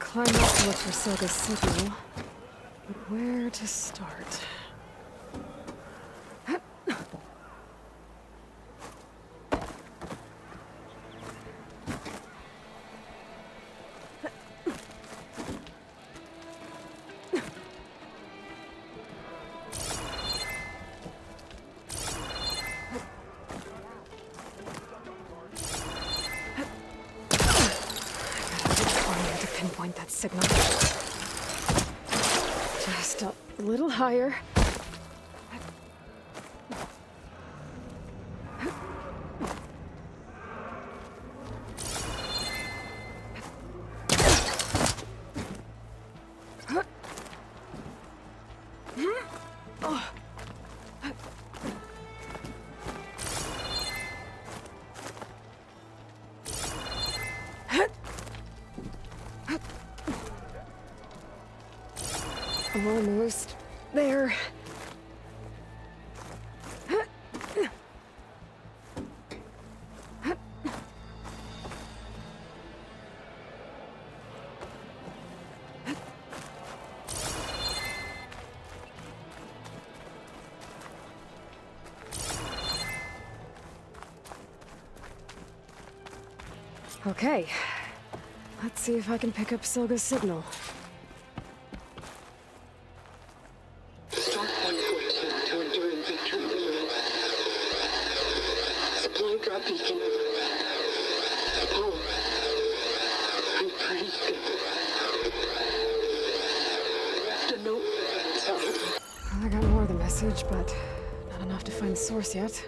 climb up to look for Silga's signal. But where to start? Pinpoint that signal. Just a little higher. Almost there. Okay, let's see if I can pick up Silga's signal. I got more of the message, but not enough to find the source yet.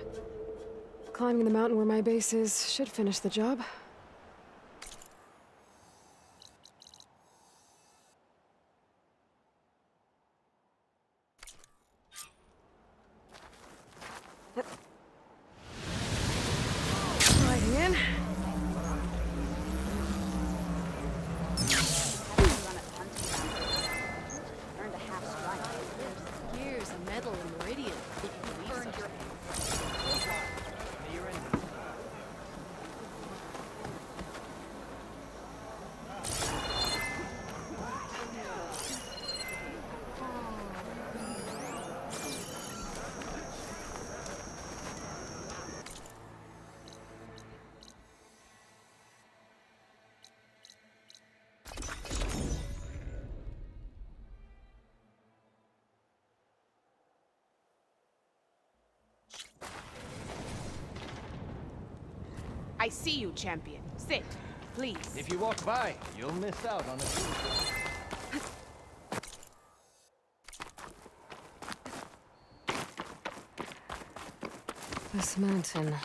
Climbing the mountain where my base is should finish the job. Sliding in. Gears, a metal, and meridian. I see you, champion. Sit, please. If you walk by, you'll miss out on a This mountain.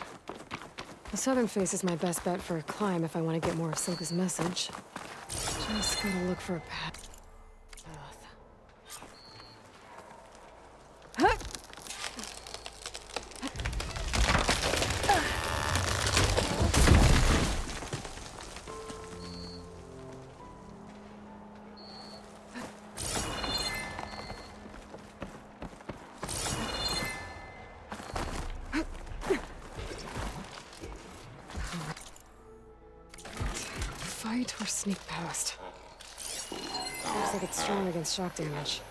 The southern face is my best bet for a climb if I want to get more of Silga's message. Just gotta look for a path. Fight or sneak past? Looks like it's strong against shock damage.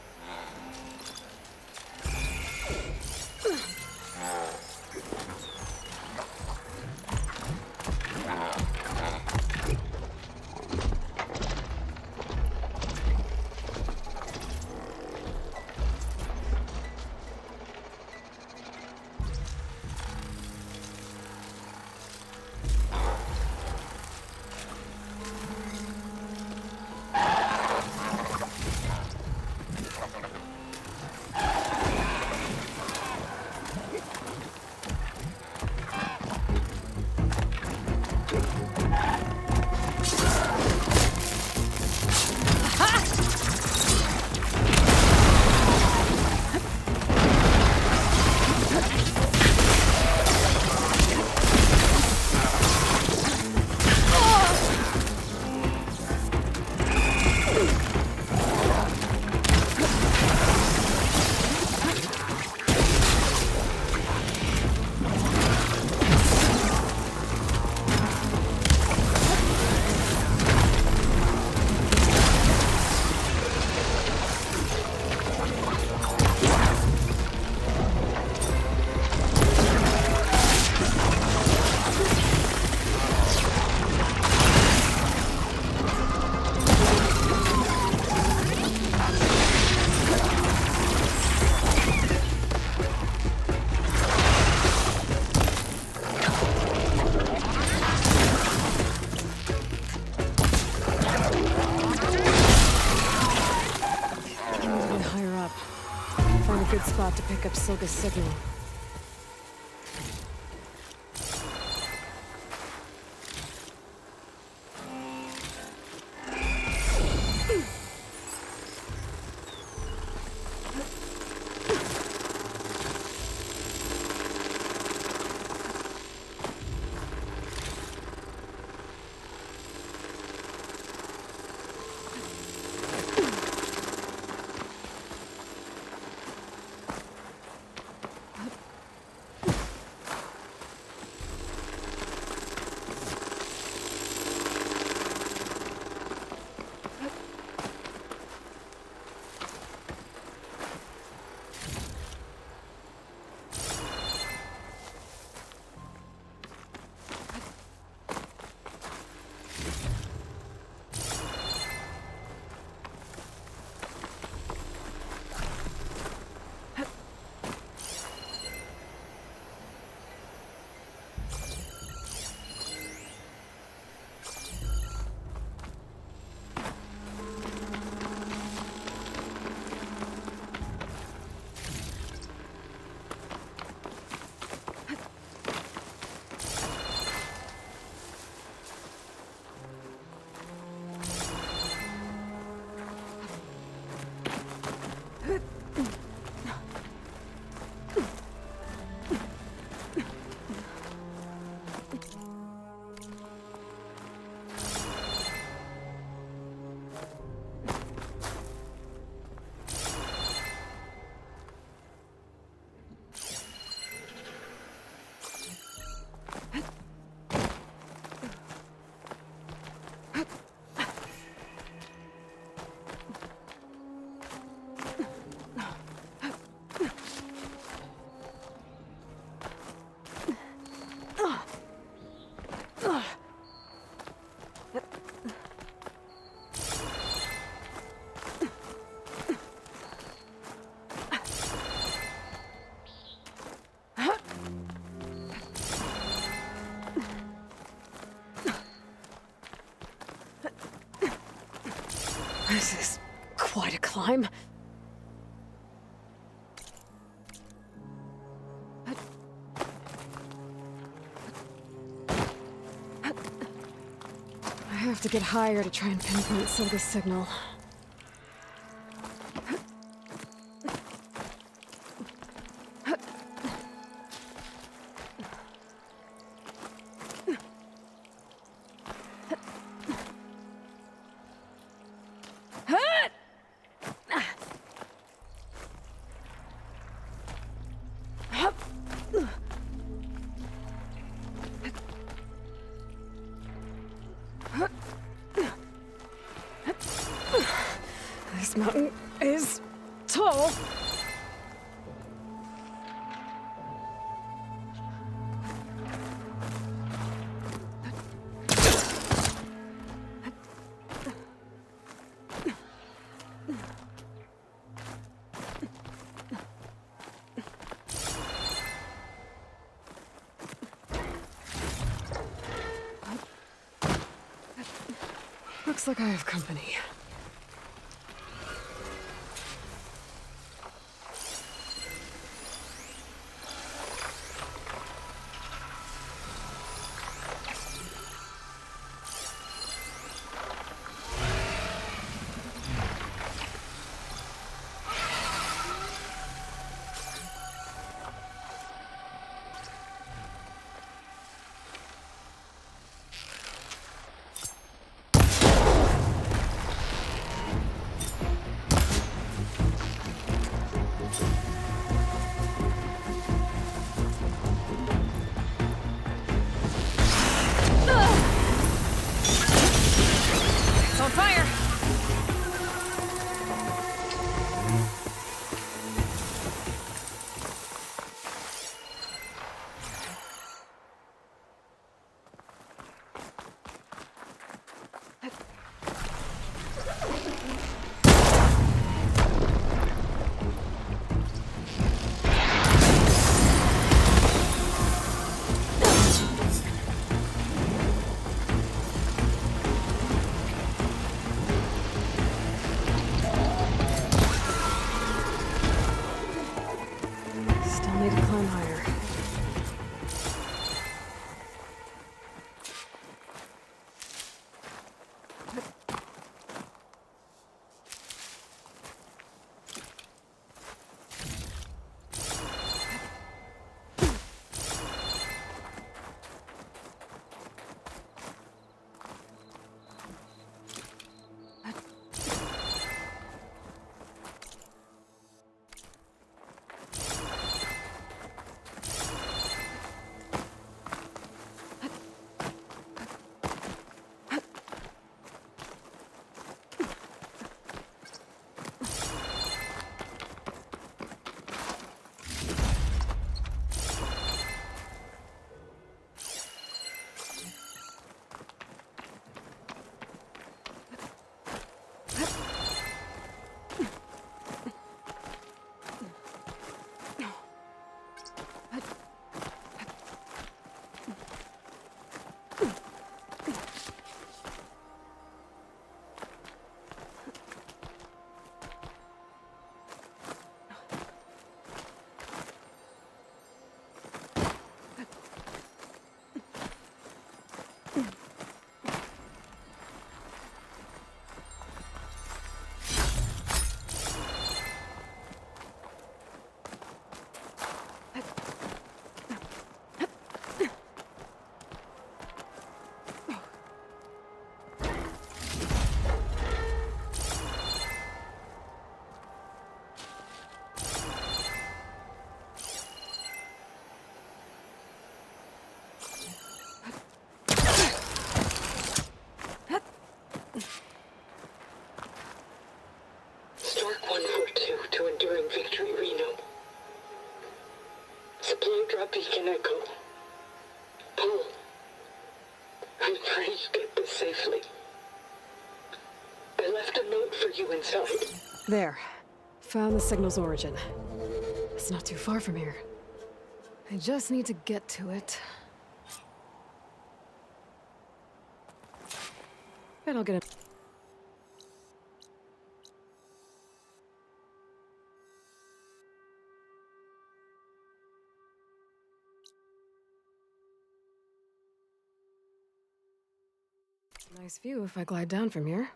good spot to pick up Silka's signal. This is quite a climb. I have to get higher to try and pinpoint Silka's signal. This mountain is tall. Looks like I have company. code for you inside. There. Found the signal's origin. It's not too far from here. I just need to get to it. Bet I'll get it. Nice view if I glide down from here.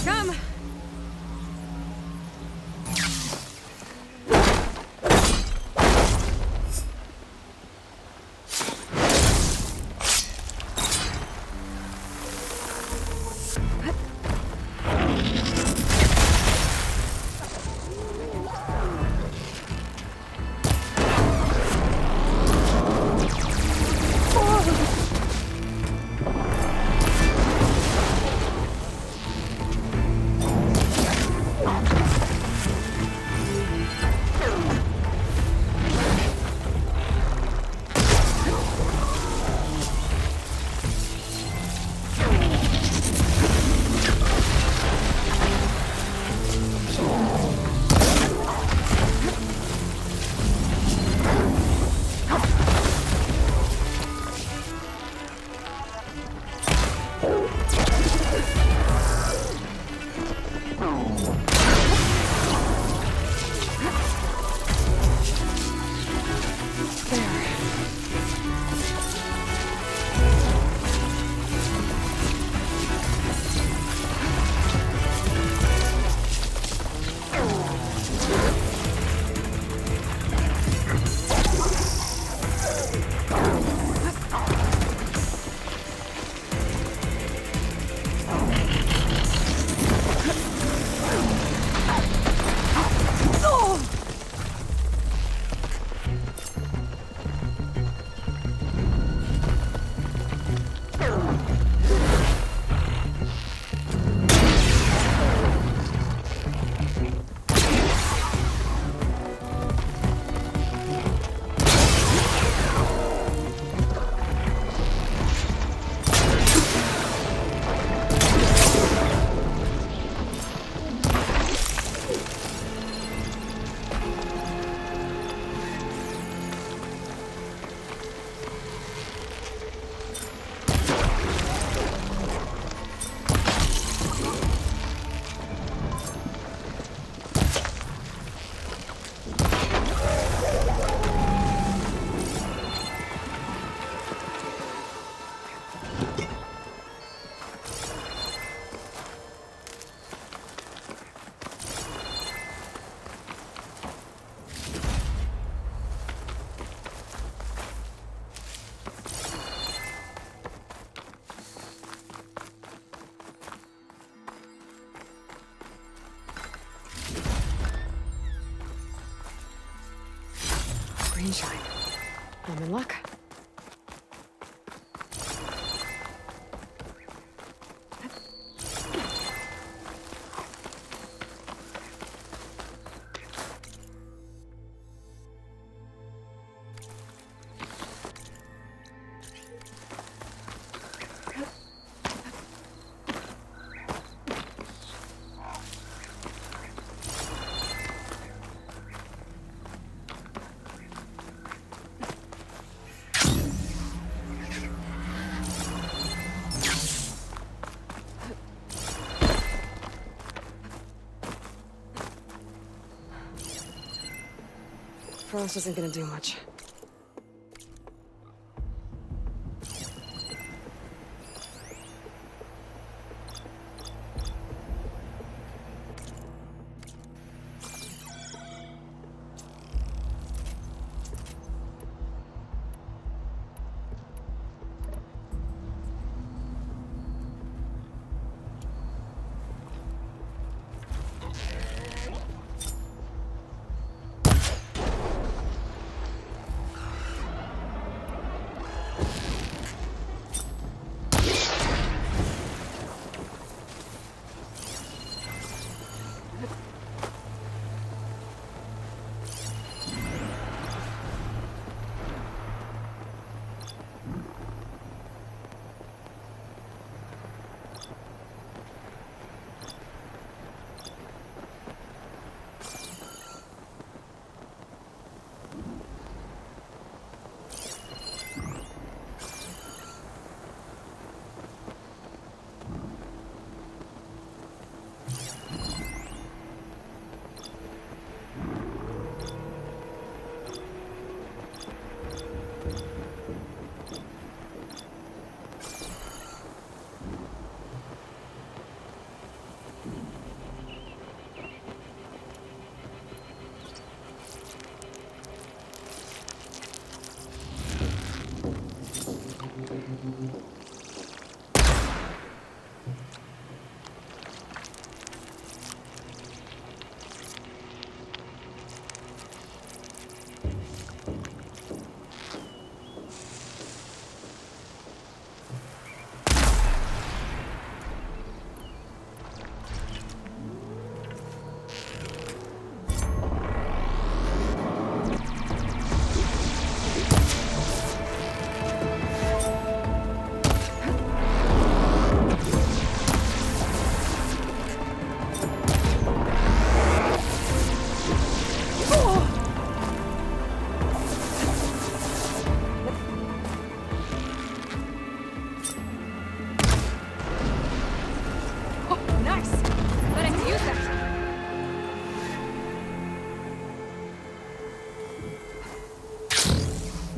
Come! Green shine. I'm in luck. Frost isn't gonna do much.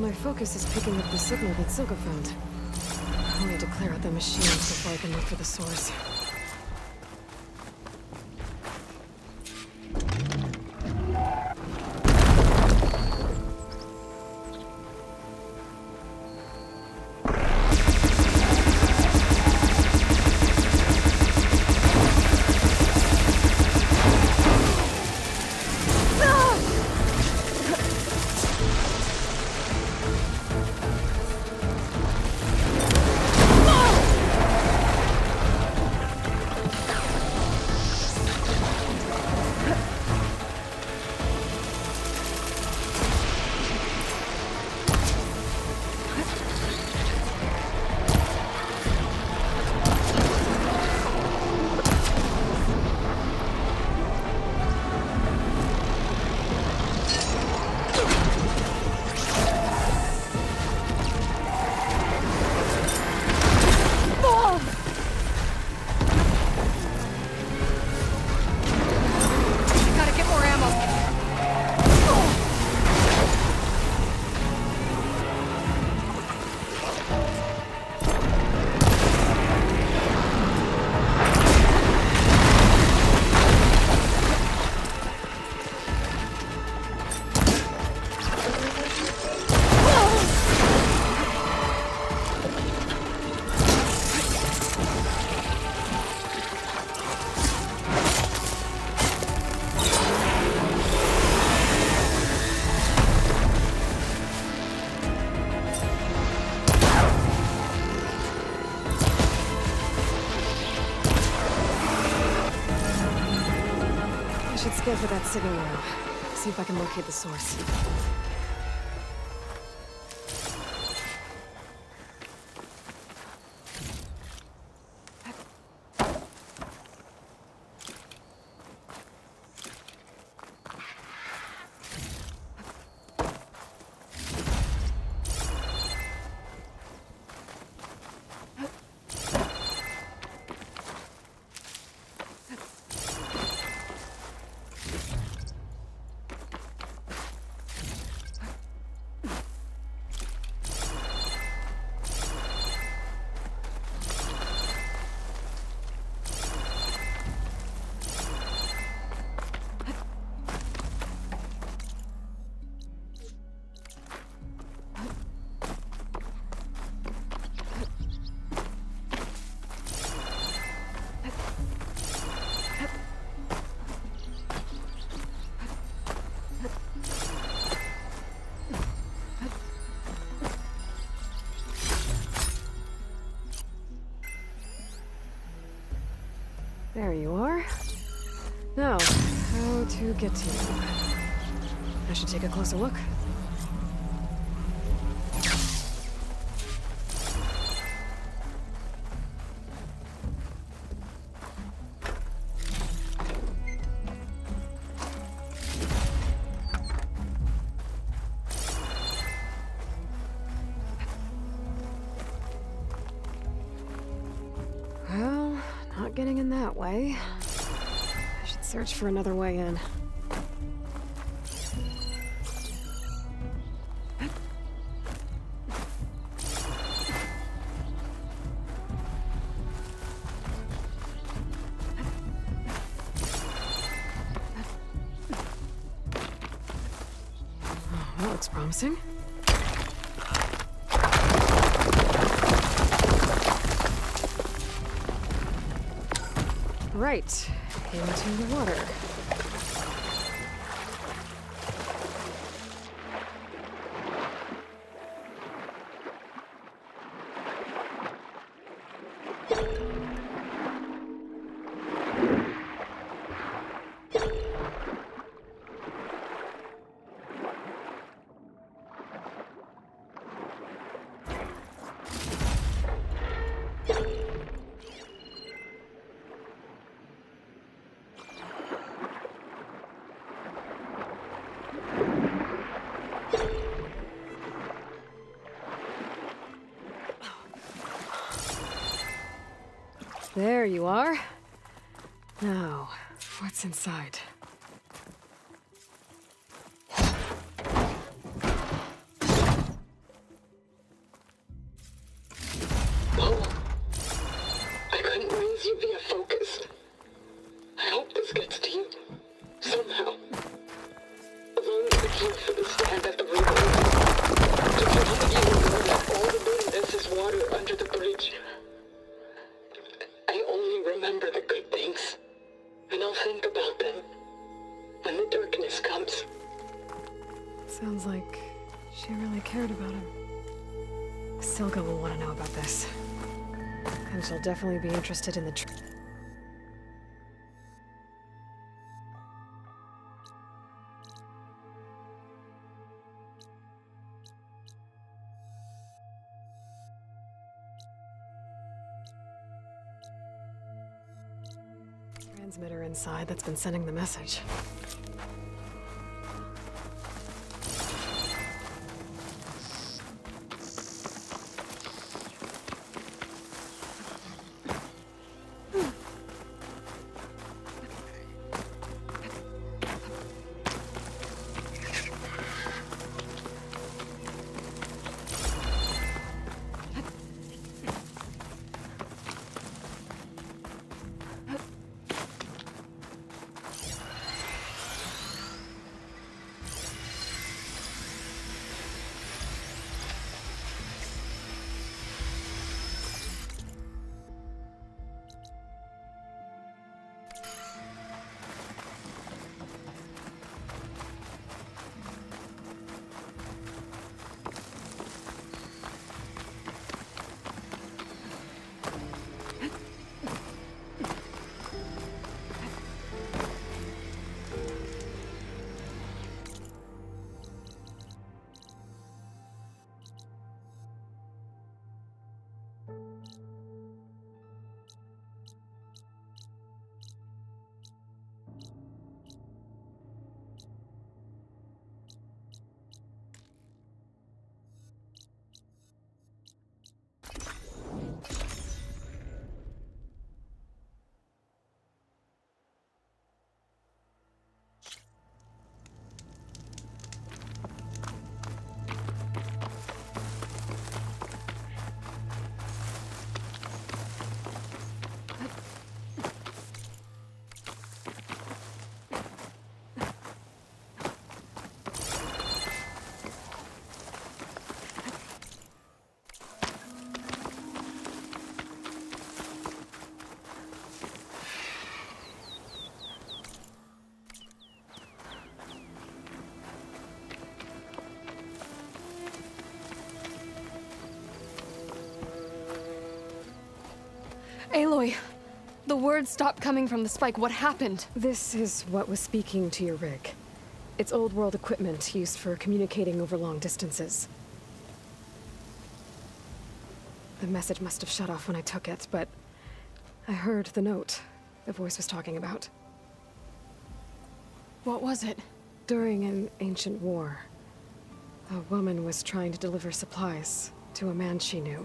My focus is picking up the signal that Silka found. I'll need to clear out the machines before I can look for the source. go for that signal now. See if I can locate the source. There you are. Now, how to get to you? I should take a closer look. Well, not getting in that way. I should search for another way in. Oh, that looks promising. Right, into the water. There you are. Now, what's inside? No. I couldn't raise you via focus. I hope this gets to you. Somehow. As long as the key for the stand at the river. Just to help you know that all the bitterness is water under the bridge. I only remember the good things. And I'll think about them when the darkness comes. Sounds like she really cared about him. Silga will want to know about this. And she'll definitely be interested in the transmitter inside that's been sending the message. Aloy, the words stopped coming from the spike. What happened? This is what was speaking to your rig. It's old world equipment used for communicating over long distances. The message must have shut off when I took it, but I heard the note the voice was talking about. What was it? During an ancient war, a woman was trying to deliver supplies to a man she knew.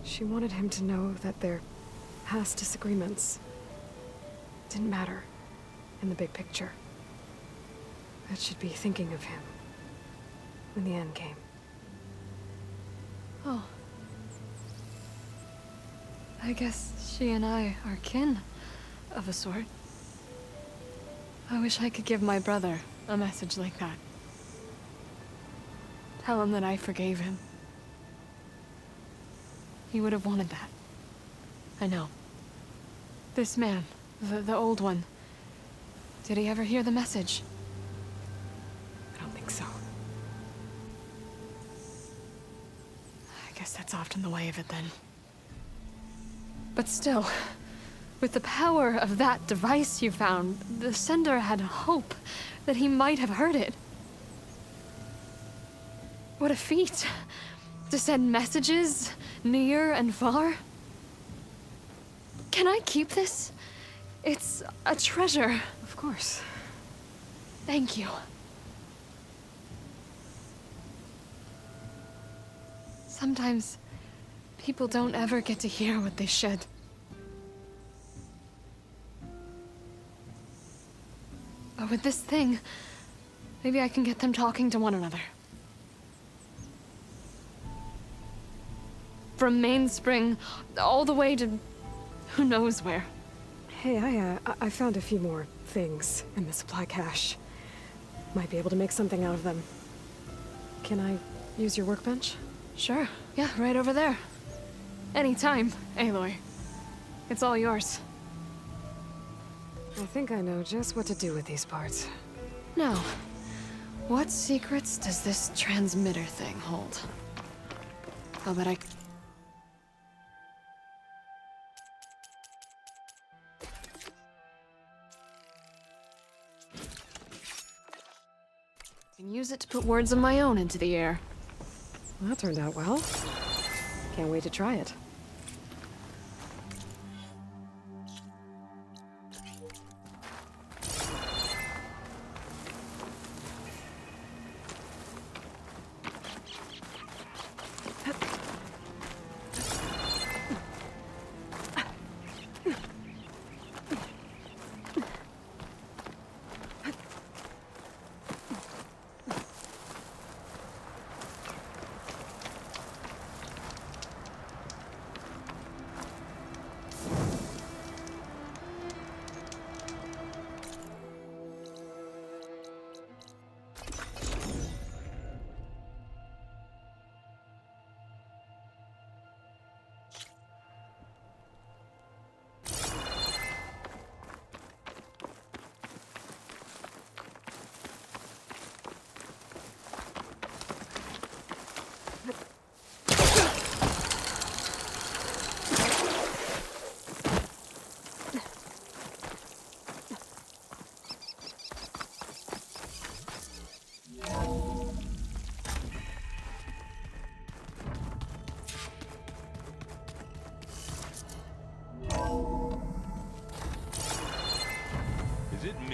She wanted him to know that their past disagreements didn't matter in the big picture. That she'd be thinking of him when the end came. Oh. I guess she and I are kin, of a sort. I wish I could give my brother a message like that. Tell him that I forgave him. He would have wanted that. I know. This man, the old one, did he ever hear the message? I don't think so. I guess that's often the way of it then. But still, with the power of that device you found, the sender had hope that he might have heard it. What a feat! To send messages near and far. Can I keep this? It's a treasure. Of course. Thank you. Sometimes people don't ever get to hear what they should. But with this thing, maybe I can get them talking to one another. From Mainspring, all the way to who knows where. Hey, I found a few more things in the supply cache. Might be able to make something out of them. Can I use your workbench? Sure. Yeah, right over there. Anytime, Aloy. It's all yours. I think I know just what to do with these parts. Now, what secrets does this transmitter thing hold? I'll bet I... can use it to put words of my own into the air. Well, that turned out well. Can't wait to try it.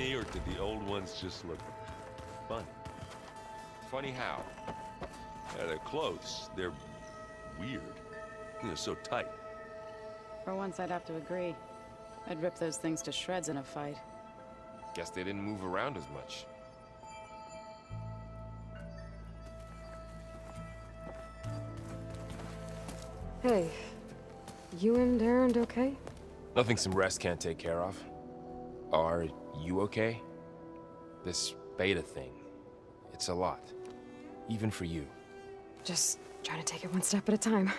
me, or did the old ones just look funny? Funny how? Yeah, their clothes, they're weird. They're so tight. For once, I'd have to agree. I'd rip those things to shreds in a fight. Guess they didn't move around as much. Hey, you and Aaron okay? Nothing some rest can't take care of. Are you okay? This beta thing, it's a lot. Even for you. Just trying to take it one step at a time.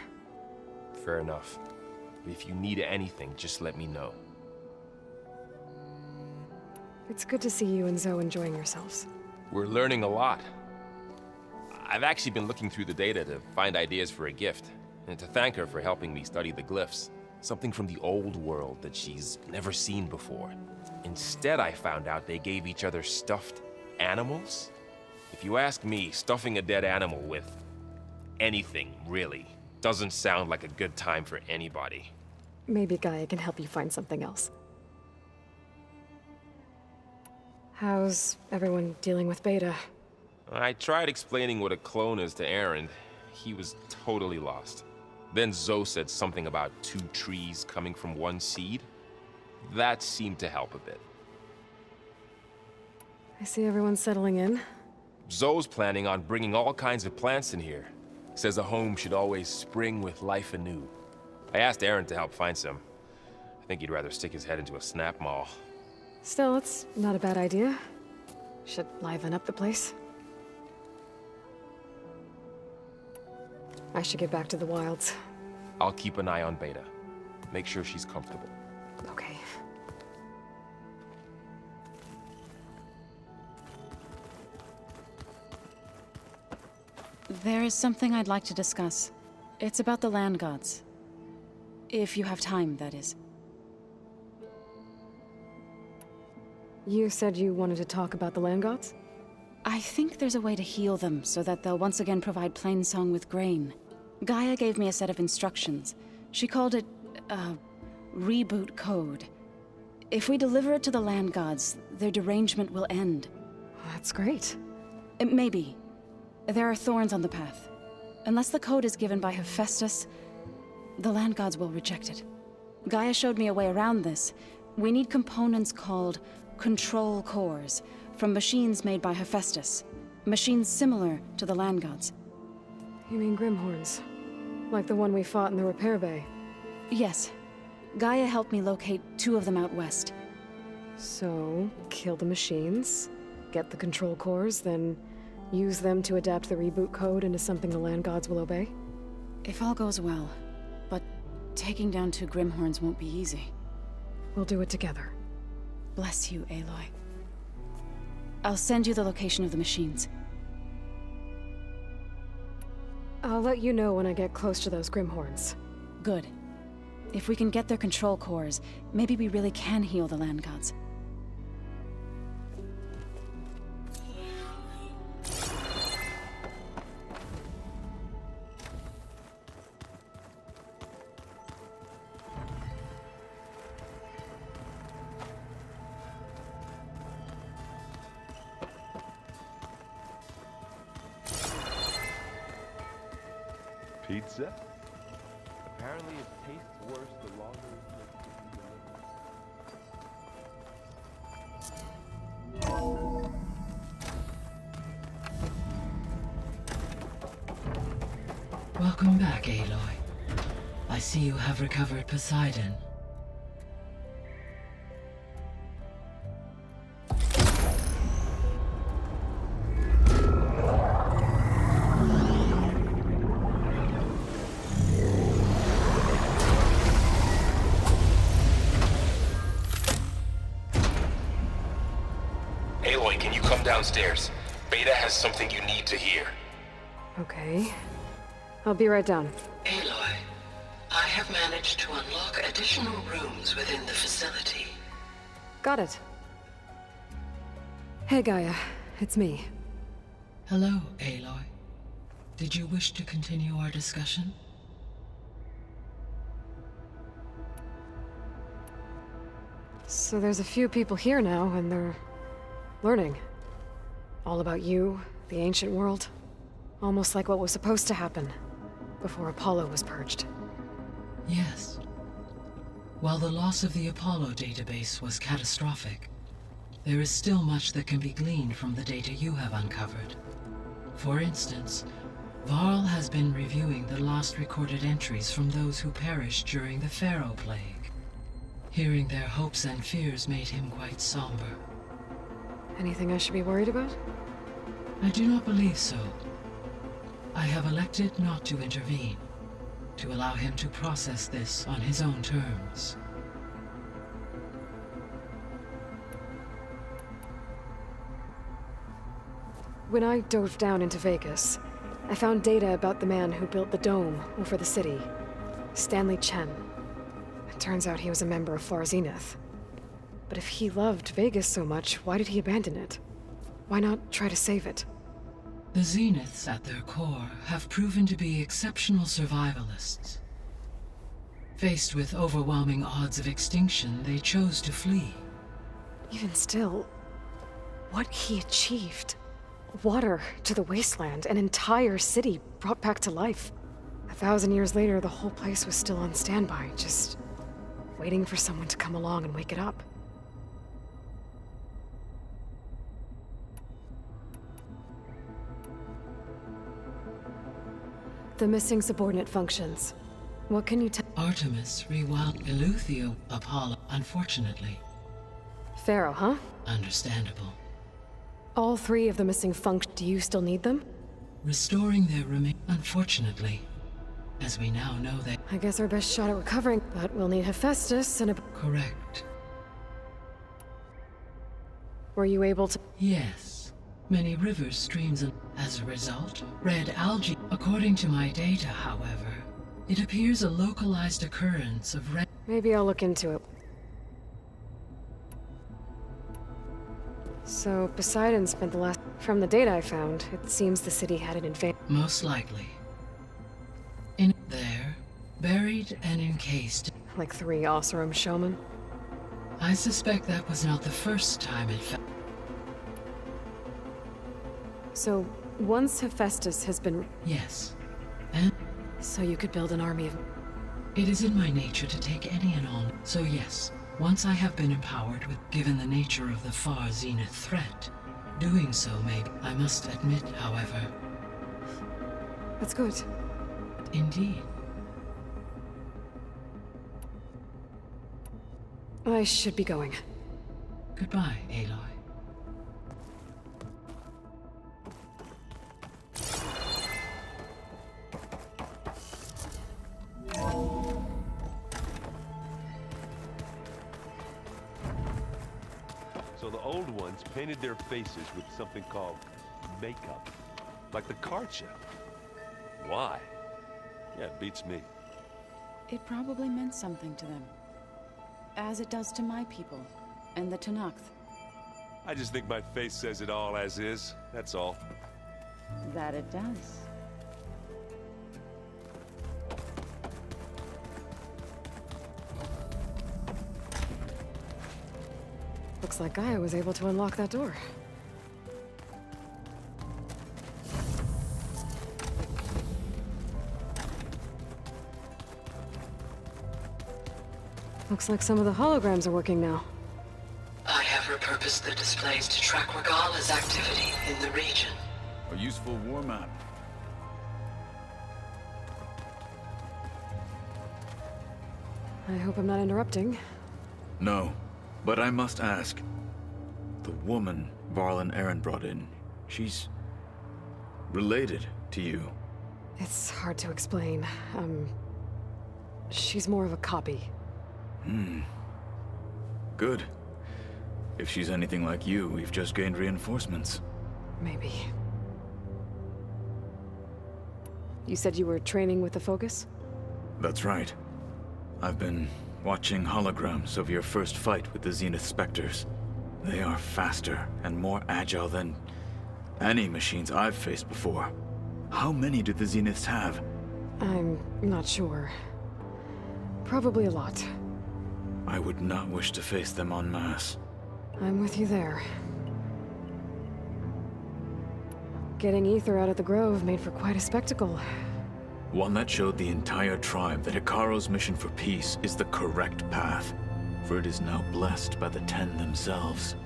Fair enough. If you need anything, just let me know. It's good to see you and Zoe enjoying yourselves. We're learning a lot. I've actually been looking through the data to find ideas for a gift, and to thank her for helping me study the glyphs. Something from the old world that she's never seen before. Instead, I found out they gave each other stuffed animals. If you ask me, stuffing a dead animal with anything, really, doesn't sound like a good time for anybody. Maybe Gaia can help you find something else. How's everyone dealing with Beta? I tried explaining what a clone is to Aaron. He was totally lost. Then Zoe said something about 2 trees coming from 1 seed. That seemed to help a bit. I see everyone's settling in. Zoe's planning on bringing all kinds of plants in here. Says a home should always spring with life anew. I asked Aaron to help find some. I think he'd rather stick his head into a snap mall. Still, it's not a bad idea. Should liven up the place. I should get back to the wilds. I'll keep an eye on Beta. Make sure she's comfortable. Okay. There is something I'd like to discuss. It's about the land gods. If you have time, that is. You said you wanted to talk about the land gods? I think there's a way to heal them so that they'll once again provide Plainsong with grain. Gaia gave me a set of instructions. She called it, reboot code. If we deliver it to the land gods, their derangement will end. That's great. Maybe. There are thorns on the path. Unless the code is given by Hephaestus, the land gods will reject it. Gaia showed me a way around this. We need components called control cores from machines made by Hephaestus. Machines similar to the land gods. You mean Grimhorns? Like the one we fought in the repair bay? Yes. Gaia helped me locate 2 of them out west. So, kill the machines, get the control cores, then use them to adapt the reboot code into something the land gods will obey? If all goes well. But taking down 2 Grimhorns won't be easy. We'll do it together. Bless you, Aloy. I'll send you the location of the machines. I'll let you know when I get close to those Grimhorns. Good. If we can get their control cores, maybe we really can heal the land gods. Pizza? Apparently it tastes worse the longer Welcome back, Aloy. I see you have recovered Poseidon. Aloy, can you come downstairs? Beta has something you need to hear. Okay. I'll be right down. Aloy, I have managed to unlock additional rooms within the facility. Got it. Hey, Gaia. It's me. Hello, Aloy. Did you wish to continue our discussion? So there's a few people here now, and they're Learning. All about you, the ancient world. Almost like what was supposed to happen before Apollo was purged. Yes. While the loss of the Apollo database was catastrophic, there is still much that can be gleaned from the data you have uncovered. For instance, Varl has been reviewing the last recorded entries from those who perished during the Pharaoh Plague. Hearing their hopes and fears made him quite somber. Anything I should be worried about? I do not believe so. I have elected not to intervene, to allow him to process this on his own terms. When I dove down into Vegas, I found data about the man who built the dome over the city, Stanley Chen. It turns out he was a member of Far Zenith. But if he loved Vegas so much, why did he abandon it? Why not try to save it? The Zeniths, at their core, have proven to be exceptional survivalists. Faced with overwhelming odds of extinction, they chose to flee. Even still, what he achieved. Water to the wasteland, an entire city brought back to life. 1,000 years later, the whole place was still on standby, just waiting for someone to come along and wake it up. The missing subordinate functions. What can you tell? Artemis rewound Eleuther Apollo, unfortunately. Pharaoh, huh? Understandable. All three of the missing functions. Do you still need them? Restoring their remain, unfortunately. As we now know that... I guess our best shot at recovering, but we'll need Hephaestus and a... Correct. Were you able to... Yes. Many rivers, streams, and as a result, red algae. According to my data, however, it appears a localized occurrence of red... Maybe I'll look into it. So, Poseidon spent the last... From the data I found, it seems the city had an advantage. Most likely. In there, buried and encased... Like 3 Oseram showmen? I suspect that was not the first time it fell. So, once Hephaestus has been... Yes. And... So you could build an army of... It is in my nature to take any and all. So yes, once I have been empowered with... Given the nature of the Far Zenith threat, doing so may... I must admit, however... That's good. Indeed. I should be going. Goodbye, Aloy. So the old ones painted their faces with something called makeup. Like the card show. Why? Yeah, it beats me. It probably meant something to them. As it does to my people, and the Tanakh. I just think my face says it all as is, that's all. That it does. Looks like Gaia was able to unlock that door. Looks like some of the holograms are working now. I have repurposed the displays to track Regala's activity in the region. A useful war map. I hope I'm not interrupting. No, but I must ask. The woman Varl and Aaron brought in, she's... related to you. It's hard to explain. She's more of a copy. Good. If she's anything like you, we've just gained reinforcements. Maybe. You said you were training with the Focus? That's right. I've been watching holograms of your first fight with the Zenith Spectres. They are faster and more agile than any machines I've faced before. How many do the Zeniths have? I'm not sure. Probably a lot. I would not wish to face them en masse. I'm with you there. Getting ether out of the grove made for quite a spectacle. One that showed the entire tribe that Hikaro's mission for peace is the correct path, for it is now blessed by the Ten themselves.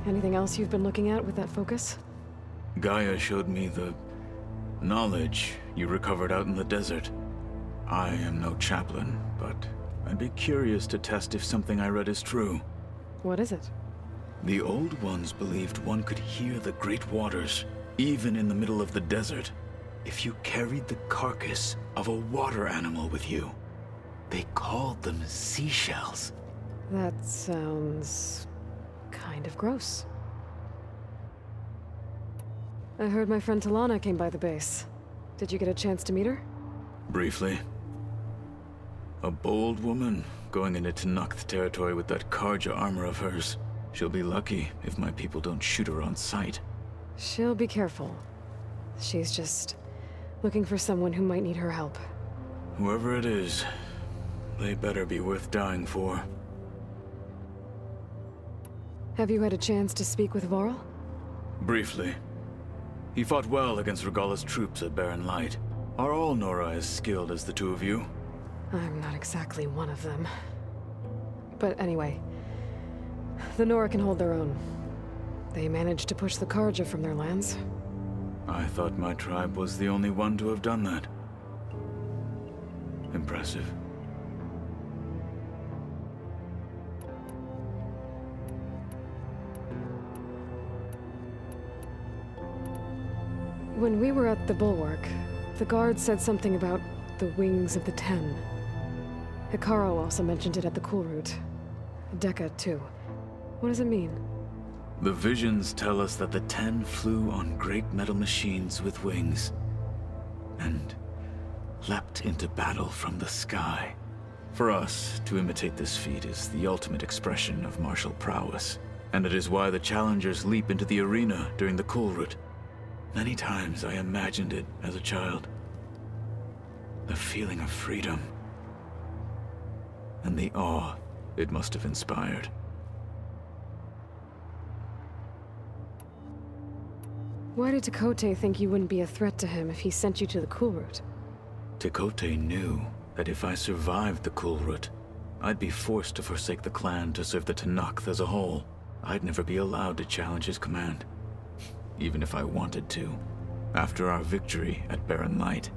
Anything else you've been looking at with that focus? Gaia showed me the knowledge you recovered out in the desert. I am no chaplain, but I'd be curious to test if something I read is true. What is it? The Old Ones believed one could hear the great waters, even in the middle of the desert, if you carried the carcass of a water animal with you. They called them seashells. That sounds kind of gross. I heard my friend Talana came by the base. Did you get a chance to meet her? Briefly. A bold woman going into Tanakh territory with that Karja armor of hers. She'll be lucky if my people don't shoot her on sight. She'll be careful. She's just looking for someone who might need her help. Whoever it is, they better be worth dying for. Have you had a chance to speak with Varl? Briefly. He fought well against Regalla's troops at Barren Light. Are all Nora as skilled as the two of you? I'm not exactly one of them. But anyway, the Nora can hold their own. They managed to push the Karja from their lands. I thought my tribe was the only one to have done that. Impressive. When we were at the Bulwark, the guard said something about the Wings of the Ten. Hikaro also mentioned it at the Cool Route. Dekka, too. What does it mean? The visions tell us that the Ten flew on great metal machines with wings, and leapt into battle from the sky. For us, to imitate this feat is the ultimate expression of martial prowess, and it is why the challengers leap into the arena during the Cool Route. Many times I imagined it as a child. The feeling of freedom, and the awe it must have inspired. Why did Tekote think you wouldn't be a threat to him if he sent you to the Cool Route? Tekote knew that if I survived the Cool Route, I'd be forced to forsake the clan to serve the Tanakh as a whole. I'd never be allowed to challenge his command, even if I wanted to. After our victory at Barren Light,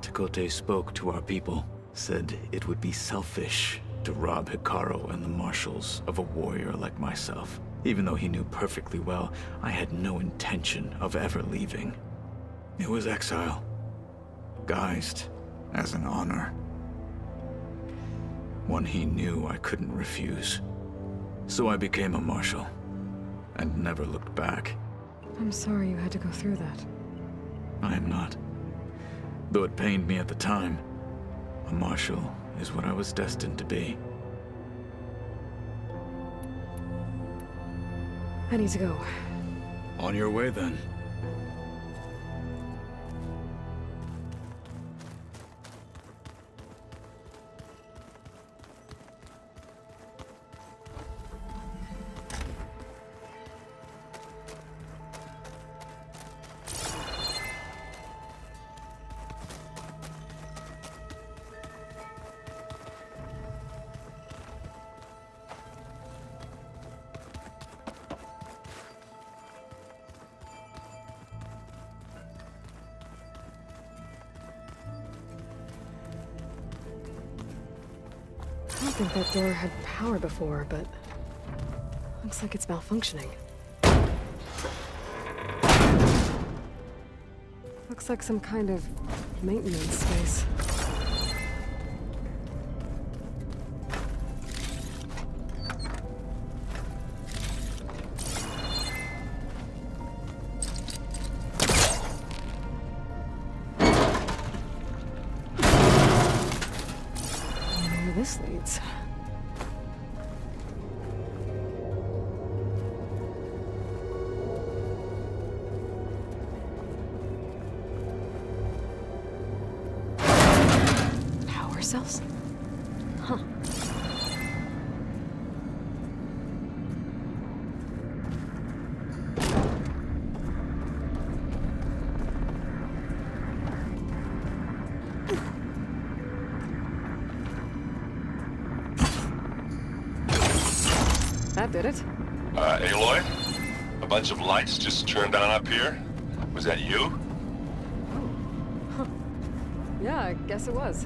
Tekote spoke to our people, said it would be selfish to rob Hikaro and the marshals of a warrior like myself, even though he knew perfectly well I had no intention of ever leaving. It was exile, guised as an honor. One he knew I couldn't refuse. So I became a marshal, and never looked back. I'm sorry you had to go through that. I am not. Though it pained me at the time, a marshal is what I was destined to be. I need to go. On your way, then. I don't think that door had power before, but looks like it's malfunctioning. Looks like some kind of maintenance space. This leads. Power cells? Huh. That did it? Aloy? A bunch of lights just turned on up here? Was that you? Yeah, I guess it was.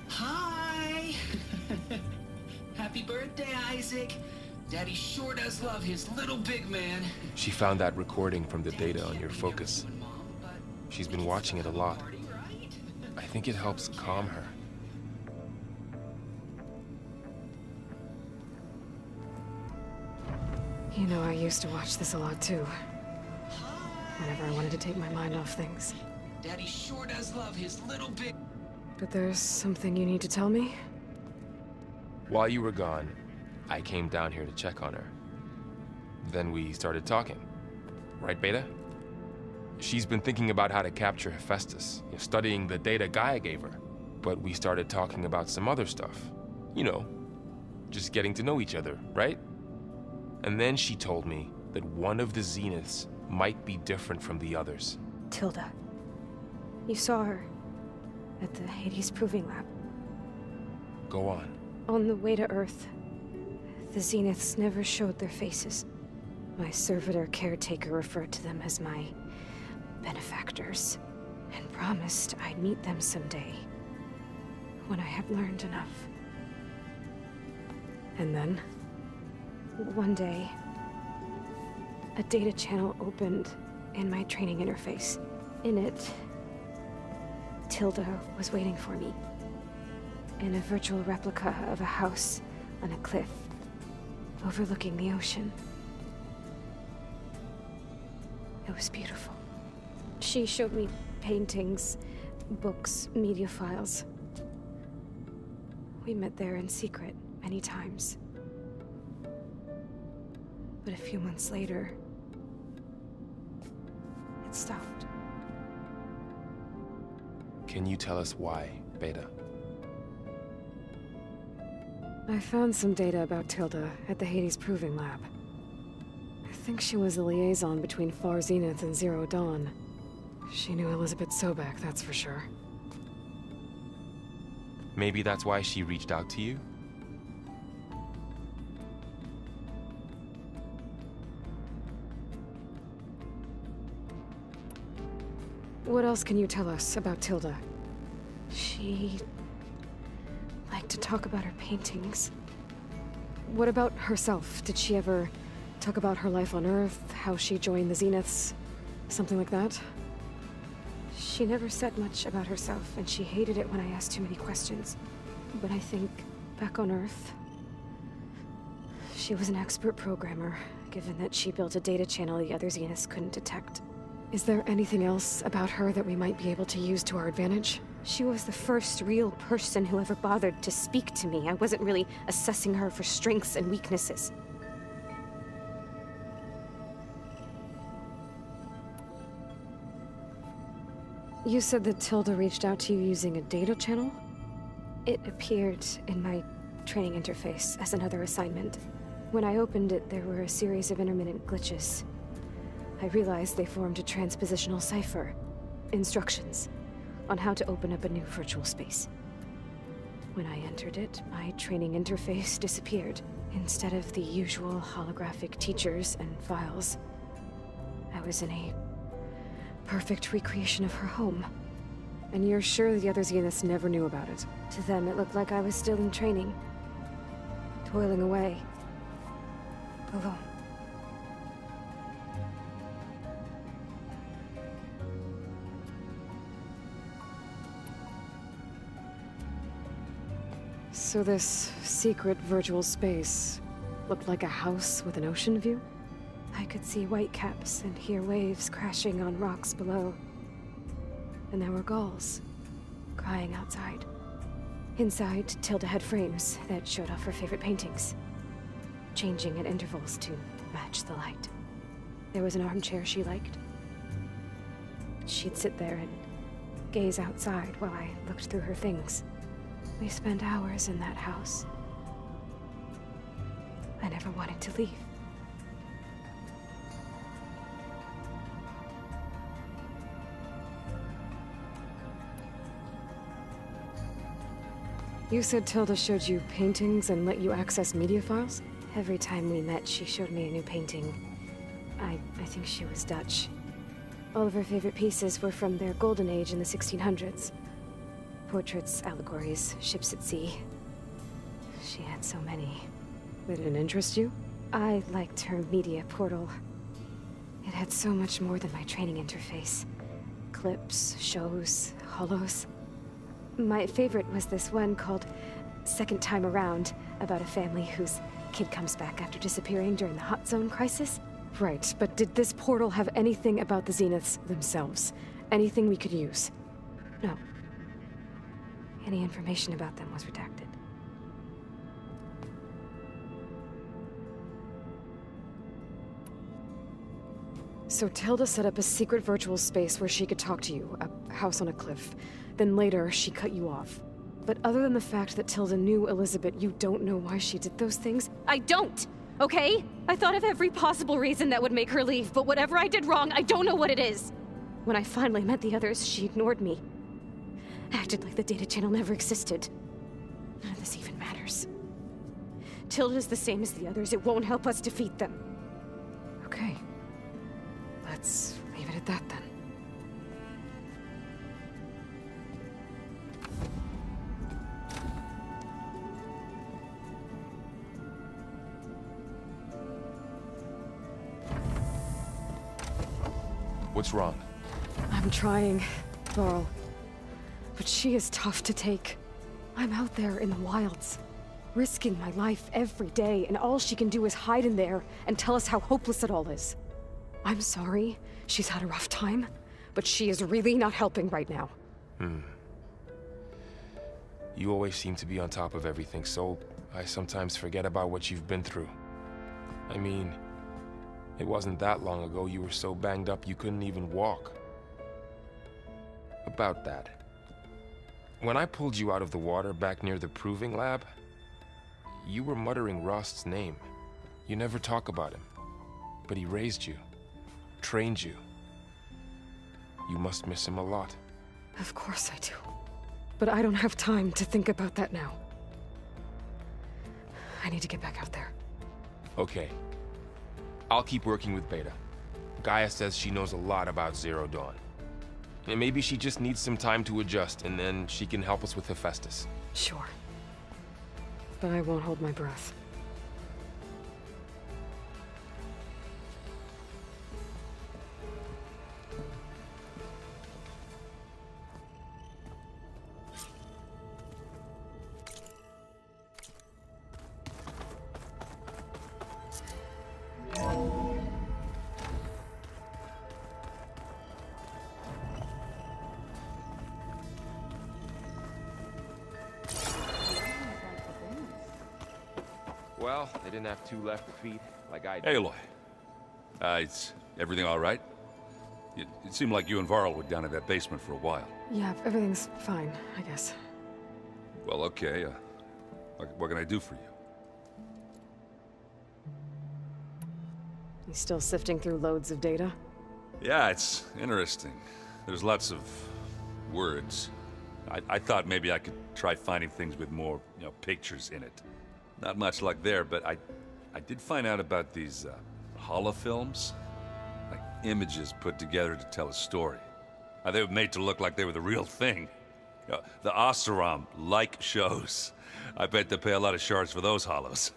Hi! Happy birthday, Isaac. Daddy sure does love his little big man. She found that recording from the data on your focus. She's been watching it a lot. I think it helps calm her. You know, I used to watch this a lot too. Whenever I wanted to take my mind off things. Daddy sure does love his little big... But there's something you need to tell me? While you were gone, I came down here to check on her. Then we started talking. Right, Beta? She's been thinking about how to capture Hephaestus, studying the data Gaia gave her. But we started talking about some other stuff. You know, just getting to know each other, right? And then she told me that one of the Zeniths might be different from the others. Tilda. You saw her at the Hades Proving Lab. Go on. On the way to Earth, the Zeniths never showed their faces. My servitor caretaker referred to them as my benefactors, and promised I'd meet them someday, when I had learned enough. And then? One day, a data channel opened in my training interface. In it, Tilda was waiting for me, in a virtual replica of a house on a cliff, overlooking the ocean. It was beautiful. She showed me paintings, books, media files. We met there in secret many times. But a few months later, it stopped. Can you tell us why, Beta? I found some data about Tilda at the Hades Proving Lab. I think she was the liaison between Far Zenith and Zero Dawn. She knew Elizabeth Sobek, that's for sure. Maybe that's why she reached out to you? What else can you tell us about Tilda? She liked to talk about her paintings. What about herself? Did she ever talk about her life on Earth, how she joined the Zeniths? Something like that? She never said much about herself, and she hated it when I asked too many questions. But I think, back on Earth, she was an expert programmer, given that she built a data channel the other Zeniths couldn't detect. Is there anything else about her that we might be able to use to our advantage? She was the first real person who ever bothered to speak to me. I wasn't really assessing her for strengths and weaknesses. You said that Tilda reached out to you using a data channel? It appeared in my training interface as another assignment. When I opened it, there were a series of intermittent glitches. I realized they formed a transpositional cipher. Instructions on how to open up a new virtual space. When I entered it, my training interface disappeared. Instead of the usual holographic teachers and files, I was in a perfect recreation of her home. And you're sure the other Zeniths never knew about it? To them, it looked like I was still in training. Toiling away. Alone. So this secret virtual space looked like a house with an ocean view? I could see whitecaps and hear waves crashing on rocks below. And there were gulls crying outside. Inside, Tilda had frames that showed off her favorite paintings, changing at intervals to match the light. There was an armchair she liked. She'd sit there and gaze outside while I looked through her things. We spent hours in that house. I never wanted to leave. You said Tilda showed you paintings and let you access media files? Every time we met, she showed me a new painting. I think she was Dutch. All of her favorite pieces were from their golden age in the 1600s. Portraits, allegories, ships at sea. She had so many. Did it interest you? I liked her media portal. It had so much more than my training interface. Clips, shows, holos. My favorite was this one called Second Time Around, about a family whose kid comes back after disappearing during the Hot Zone crisis. Right, but did this portal have anything about the Zeniths themselves? Anything we could use? No. Any information about them was redacted. So Tilda set up a secret virtual space where she could talk to you, a house on a cliff. Then later, she cut you off. But other than the fact that Tilda knew Elizabeth, you don't know why she did those things? I don't! Okay? I thought of every possible reason that would make her leave, but whatever I did wrong, I don't know what it is. When I finally met the others, she ignored me. Acted like the data channel never existed. None of this even matters. Tilda's the same as the others. It won't help us defeat them. Okay. Let's leave it at that then. What's wrong? I'm trying, Varl. But she is tough to take. I'm out there in the wilds, risking my life every day, and all she can do is hide in there and tell us how hopeless it all is. I'm sorry, she's had a rough time, but she is really not helping right now. You always seem to be on top of everything, so I sometimes forget about what you've been through. I mean, it wasn't that long ago you were so banged up you couldn't even walk. About that. When I pulled you out of the water back near the proving lab, you were muttering Rost's name. You never talk about him. But he raised you, trained you. You must miss him a lot. Of course I do. But I don't have time to think about that now. I need to get back out there. Okay. I'll keep working with Beta. Gaia says she knows a lot about Zero Dawn. And maybe she just needs some time to adjust, and then she can help us with Hephaestus. Sure. But I won't hold my breath. Well, they didn't have two left feet, like I did. Aloy. Is everything all right? It seemed like you and Varl were down in that basement for a while. Yeah, everything's fine, I guess. Well, okay. What can I do for you? You still sifting through loads of data? Yeah, it's interesting. There's lots of words. I thought maybe I could try finding things with more, pictures in it. Not much luck there, but I did find out about these holofilms. Like images put together to tell a story. They were made to look like they were the real thing. The Oseram like shows. I bet they pay a lot of shards for those holos.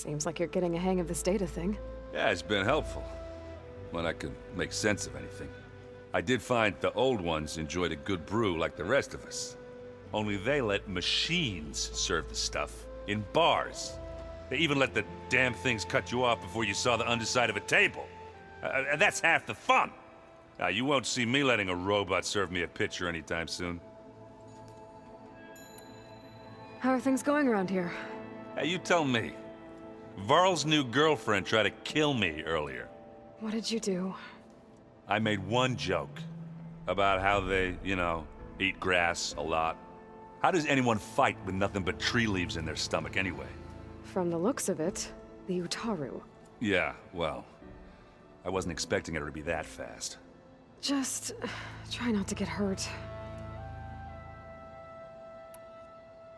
Seems like you're getting a hang of this data thing. Yeah, it's been helpful. When I could make sense of anything. I did find the old ones enjoyed a good brew like the rest of us. Only they let machines serve the stuff in bars. They even let the damn things cut you off before you saw the underside of a table. And that's half the fun. Now, you won't see me letting a robot serve me a pitcher anytime soon. How are things going around here? Hey, you tell me. Varl's new girlfriend tried to kill me earlier. What did you do? I made one joke about how they, eat grass a lot. How does anyone fight with nothing but tree leaves in their stomach anyway? From the looks of it, the Utaru. Yeah, well, I wasn't expecting her to be that fast. Just try not to get hurt.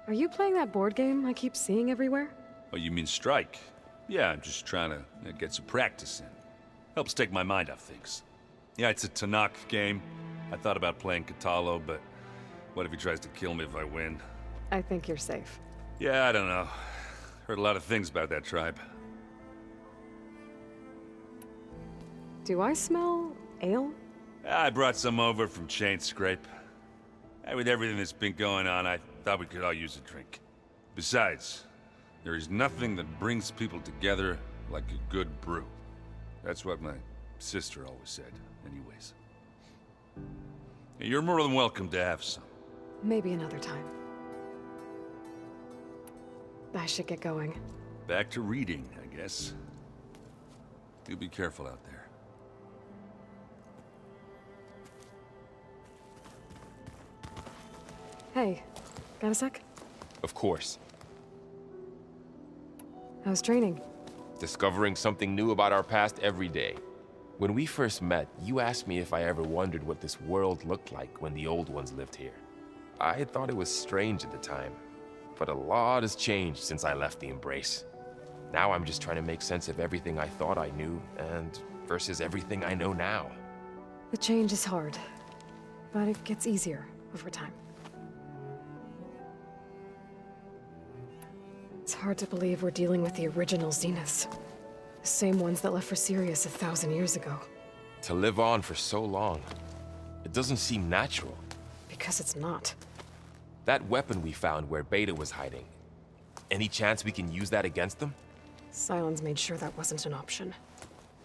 Are you playing that board game I keep seeing everywhere? Oh, you mean Strike? Yeah, I'm just trying to get some practice in. Helps take my mind off things. Yeah, it's a Tanakh game. I thought about playing Katalo, but what if he tries to kill me if I win? I think you're safe. Yeah, I don't know. Heard a lot of things about that tribe. Do I smell ale? I brought some over from Chain Scrape. With everything that's been going on, I thought we could all use a drink. Besides, there is nothing that brings people together like a good brew. That's what my sister always said, anyways. You're more than welcome to have some. Maybe another time. I should get going. Back to reading, I guess. You be careful out there. Hey, got a sec? Of course. How's training? Discovering something new about our past every day. When we first met, you asked me if I ever wondered what this world looked like when the old ones lived here. I thought it was strange at the time, but a lot has changed since I left the Embrace. Now I'm just trying to make sense of everything I thought I knew, and versus everything I know now. The change is hard, but it gets easier over time. It's hard to believe we're dealing with the original Zeniths. The same ones that left for Sirius 1,000 years ago. To live on for so long, it doesn't seem natural. Because it's not. That weapon we found where Beta was hiding, any chance we can use that against them? Sylens made sure that wasn't an option.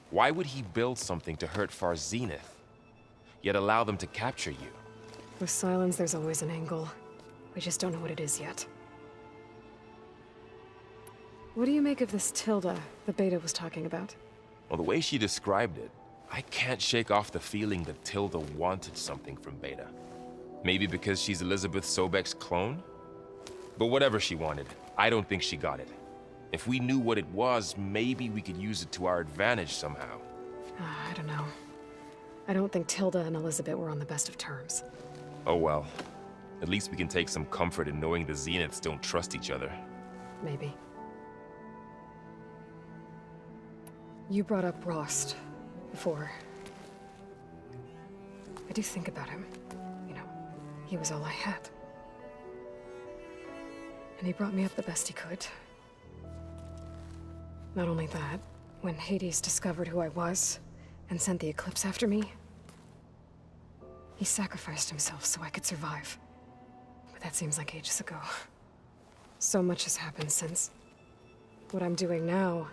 Why would he build something to hurt Far Zenith, yet allow them to capture you? With Sylens, there's always an angle. We just don't know what it is yet. What do you make of this Tilda the Beta was talking about? Well, the way she described it, I can't shake off the feeling that Tilda wanted something from Beta. Maybe because she's Elizabeth Sobek's clone? But whatever she wanted, I don't think she got it. If we knew what it was, maybe we could use it to our advantage somehow. I don't know. I don't think Tilda and Elizabeth were on the best of terms. Oh well. At least we can take some comfort in knowing the Zeniths don't trust each other. Maybe. You brought up Rost before. I do think about him. You know, he was all I had. And he brought me up the best he could. Not only that, when Hades discovered who I was and sent the Eclipse after me, he sacrificed himself so I could survive. But that seems like ages ago. So much has happened since. What I'm doing now,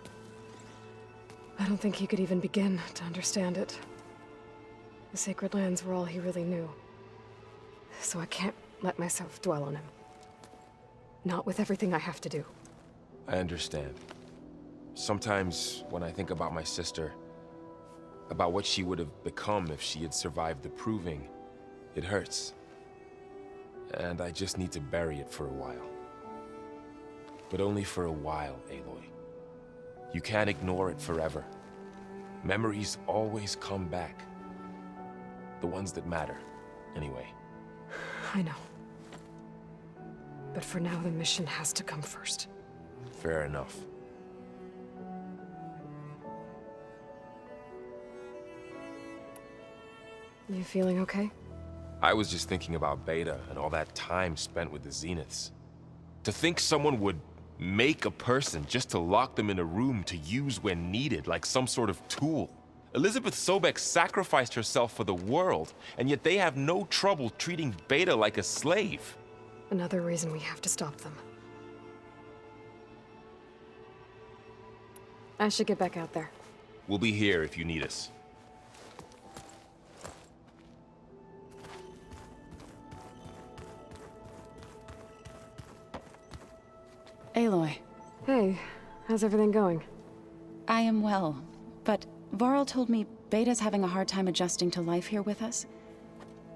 I don't think he could even begin to understand it. The Sacred Lands were all he really knew. So I can't let myself dwell on him. Not with everything I have to do. I understand. Sometimes, when I think about my sister, about what she would have become if she had survived the Proving, it hurts. And I just need to bury it for a while. But only for a while, Aloy. You can't ignore it forever. Memories always come back. The ones that matter, anyway. I know. But for now, the mission has to come first. Fair enough. You feeling okay? I was just thinking about Beta and all that time spent with the Zeniths. To think someone would Make a person just to lock them in a room to use when needed, like some sort of tool. Elizabeth Sobek sacrificed herself for the world, and yet they have no trouble treating Beta like a slave. Another reason we have to stop them. I should get back out there. We'll be here if you need us. Aloy. Hey, how's everything going? I am well, but Varl told me Beta's having a hard time adjusting to life here with us.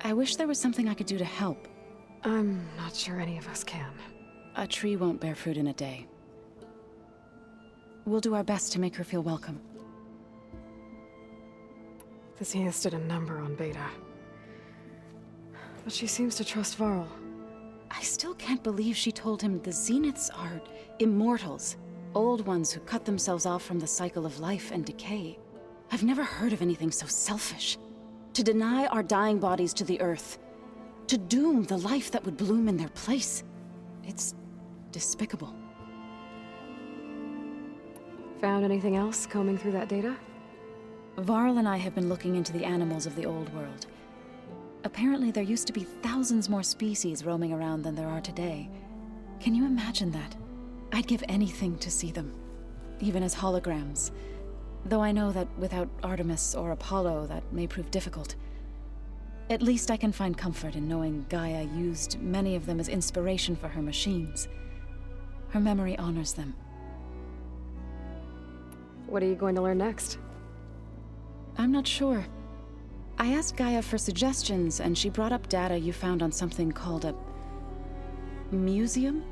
I wish there was something I could do to help. I'm not sure any of us can. A tree won't bear fruit in a day. We'll do our best to make her feel welcome. The Zeniths did a number on Beta. But she seems to trust Varl. I still can't believe she told him the Zeniths are immortals. Old ones who cut themselves off from the cycle of life and decay. I've never heard of anything so selfish. To deny our dying bodies to the Earth. To doom the life that would bloom in their place. It's despicable. Found anything else combing through that data? Varl and I have been looking into the animals of the old world. Apparently there used to be thousands more species roaming around than there are today. Can you imagine that? I'd give anything to see them, even as holograms. Though I know that without Artemis or Apollo, that may prove difficult. At least I can find comfort in knowing Gaia used many of them as inspiration for her machines. Her memory honors them. What are you going to learn next? I'm not sure. I asked Gaia for suggestions, and she brought up data you found on something called a museum?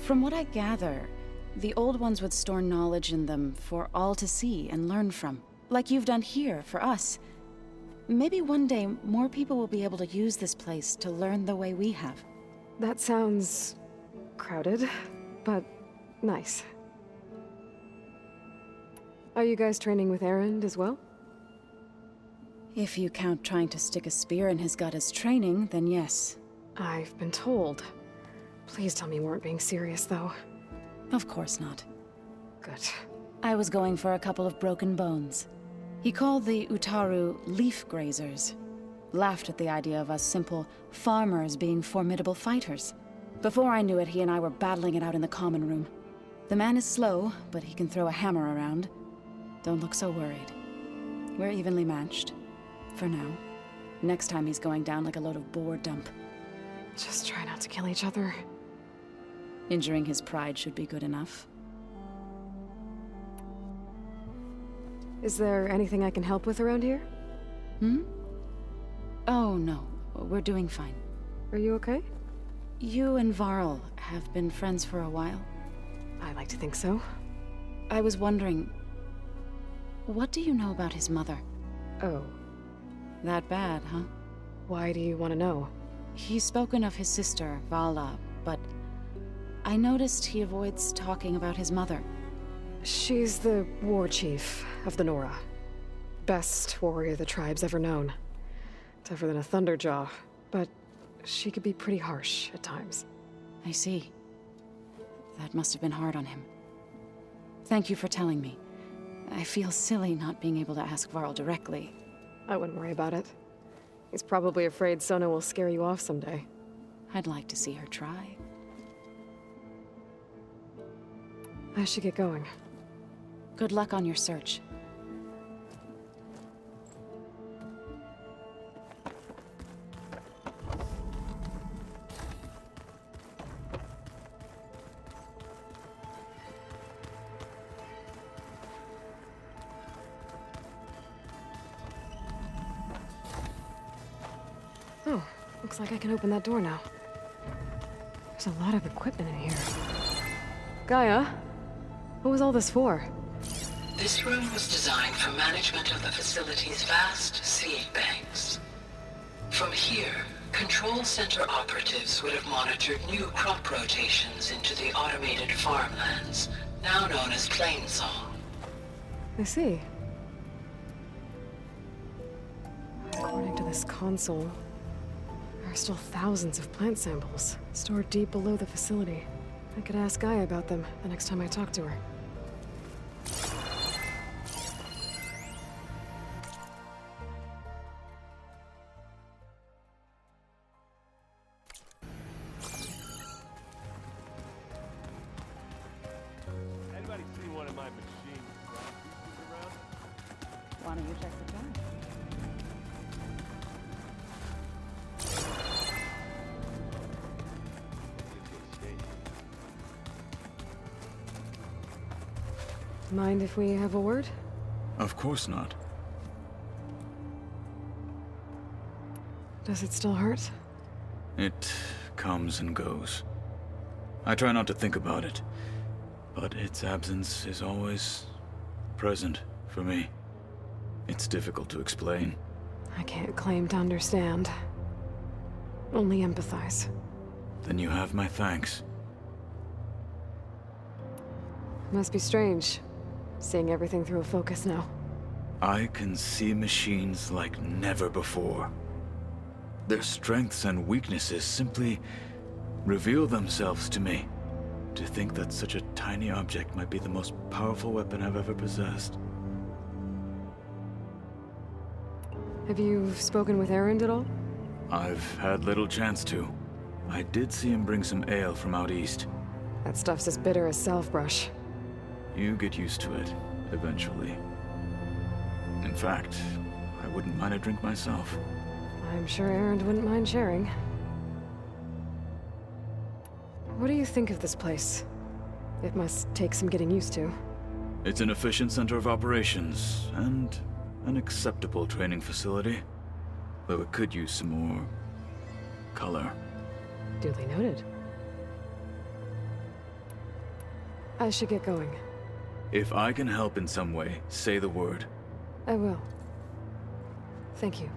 From what I gather, the old ones would store knowledge in them for all to see and learn from, like you've done here for us. Maybe one day more people will be able to use this place to learn the way we have. That sounds crowded, but nice. Are you guys training with Erend as well? If you count trying to stick a spear in his gut as training, then yes. I've been told. Please tell me you weren't being serious, though. Of course not. Good. I was going for a couple of broken bones. He called the Utaru leaf grazers. Laughed at the idea of us simple farmers being formidable fighters. Before I knew it, he and I were battling it out in the common room. The man is slow, but he can throw a hammer around. Don't look so worried. We're evenly matched. For now. Next time he's going down like a load of boar dump. Just try not to kill each other. Injuring his pride should be good enough. Is there anything I can help with around here? Oh, no. We're doing fine. Are you okay? You and Varl have been friends for a while. I like to think so. I was wondering... what do you know about his mother? Oh. That bad, huh? Why do you want to know? He's spoken of his sister, Vala, but... I noticed he avoids talking about his mother. She's the war chief of the Nora. Best warrior the tribe's ever known. Tougher than a Thunderjaw, but she could be pretty harsh at times. I see. That must have been hard on him. Thank you for telling me. I feel silly not being able to ask Varl directly. I wouldn't worry about it. He's probably afraid Sona will scare you off someday. I'd like to see her try. I should get going. Good luck on your search. Oh, looks like I can open that door now. There's a lot of equipment in here. Gaia, what was all this for? This room was designed for management of the facility's vast seed banks. From here, control center operatives would have monitored new crop rotations into the automated farmlands, now known as Plainsong. I see. According to this console, there are still thousands of plant samples stored deep below the facility. I could ask Gaia about them the next time I talk to her. Anybody see one of my machine around? Why don't you check the time? Mind if we have a word? Of course not. Does it still hurt? It comes and goes. I try not to think about it, but its absence is always present for me. It's difficult to explain. I can't claim to understand. Only empathize. Then you have my thanks. Must be strange, seeing everything through a focus now. I can see machines like never before. Their strengths and weaknesses simply reveal themselves to me. To think that such a tiny object might be the most powerful weapon I've ever possessed. Have you spoken with Erend at all? I've had little chance to. I did see him bring some ale from out east. That stuff's as bitter as self-brush. You get used to it, eventually. In fact, I wouldn't mind a drink myself. I'm sure Erend wouldn't mind sharing. What do you think of this place? It must take some getting used to. It's an efficient center of operations, and an acceptable training facility. Though it could use some more color. Duly noted. I should get going. If I can help in some way, say the word. I will. Thank you.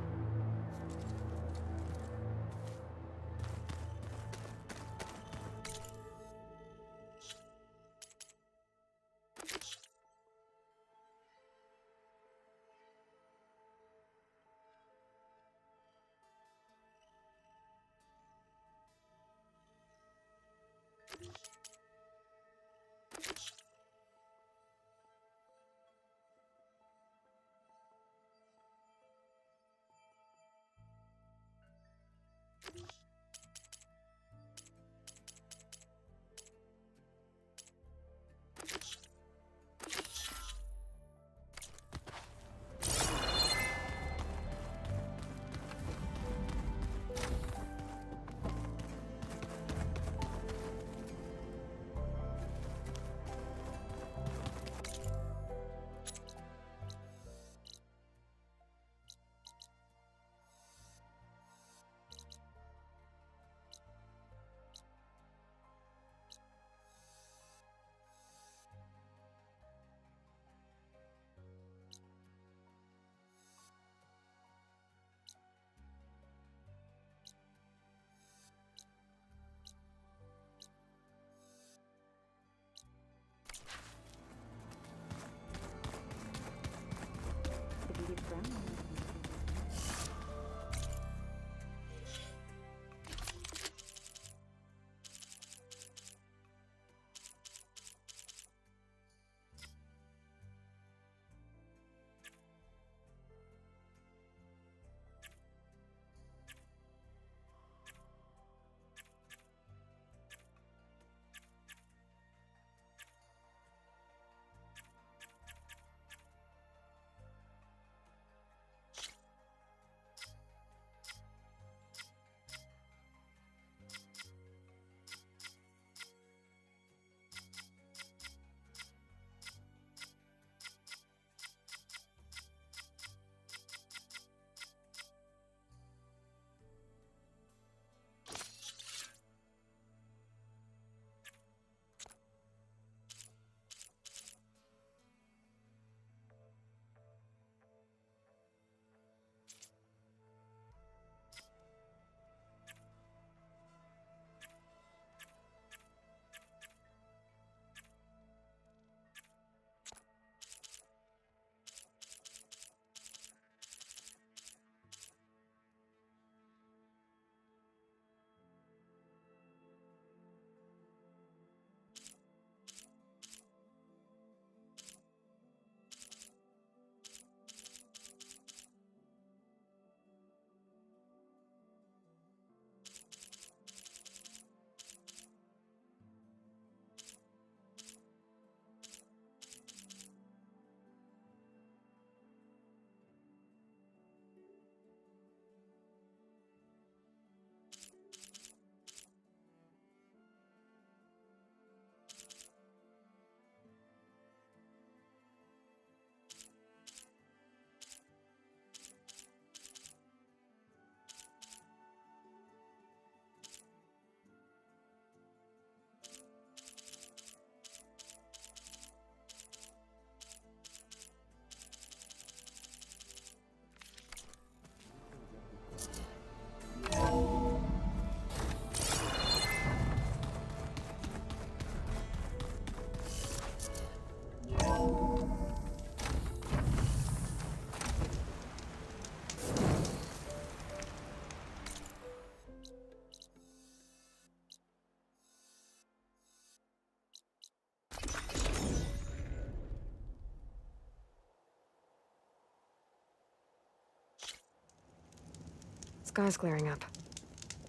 sky's clearing up.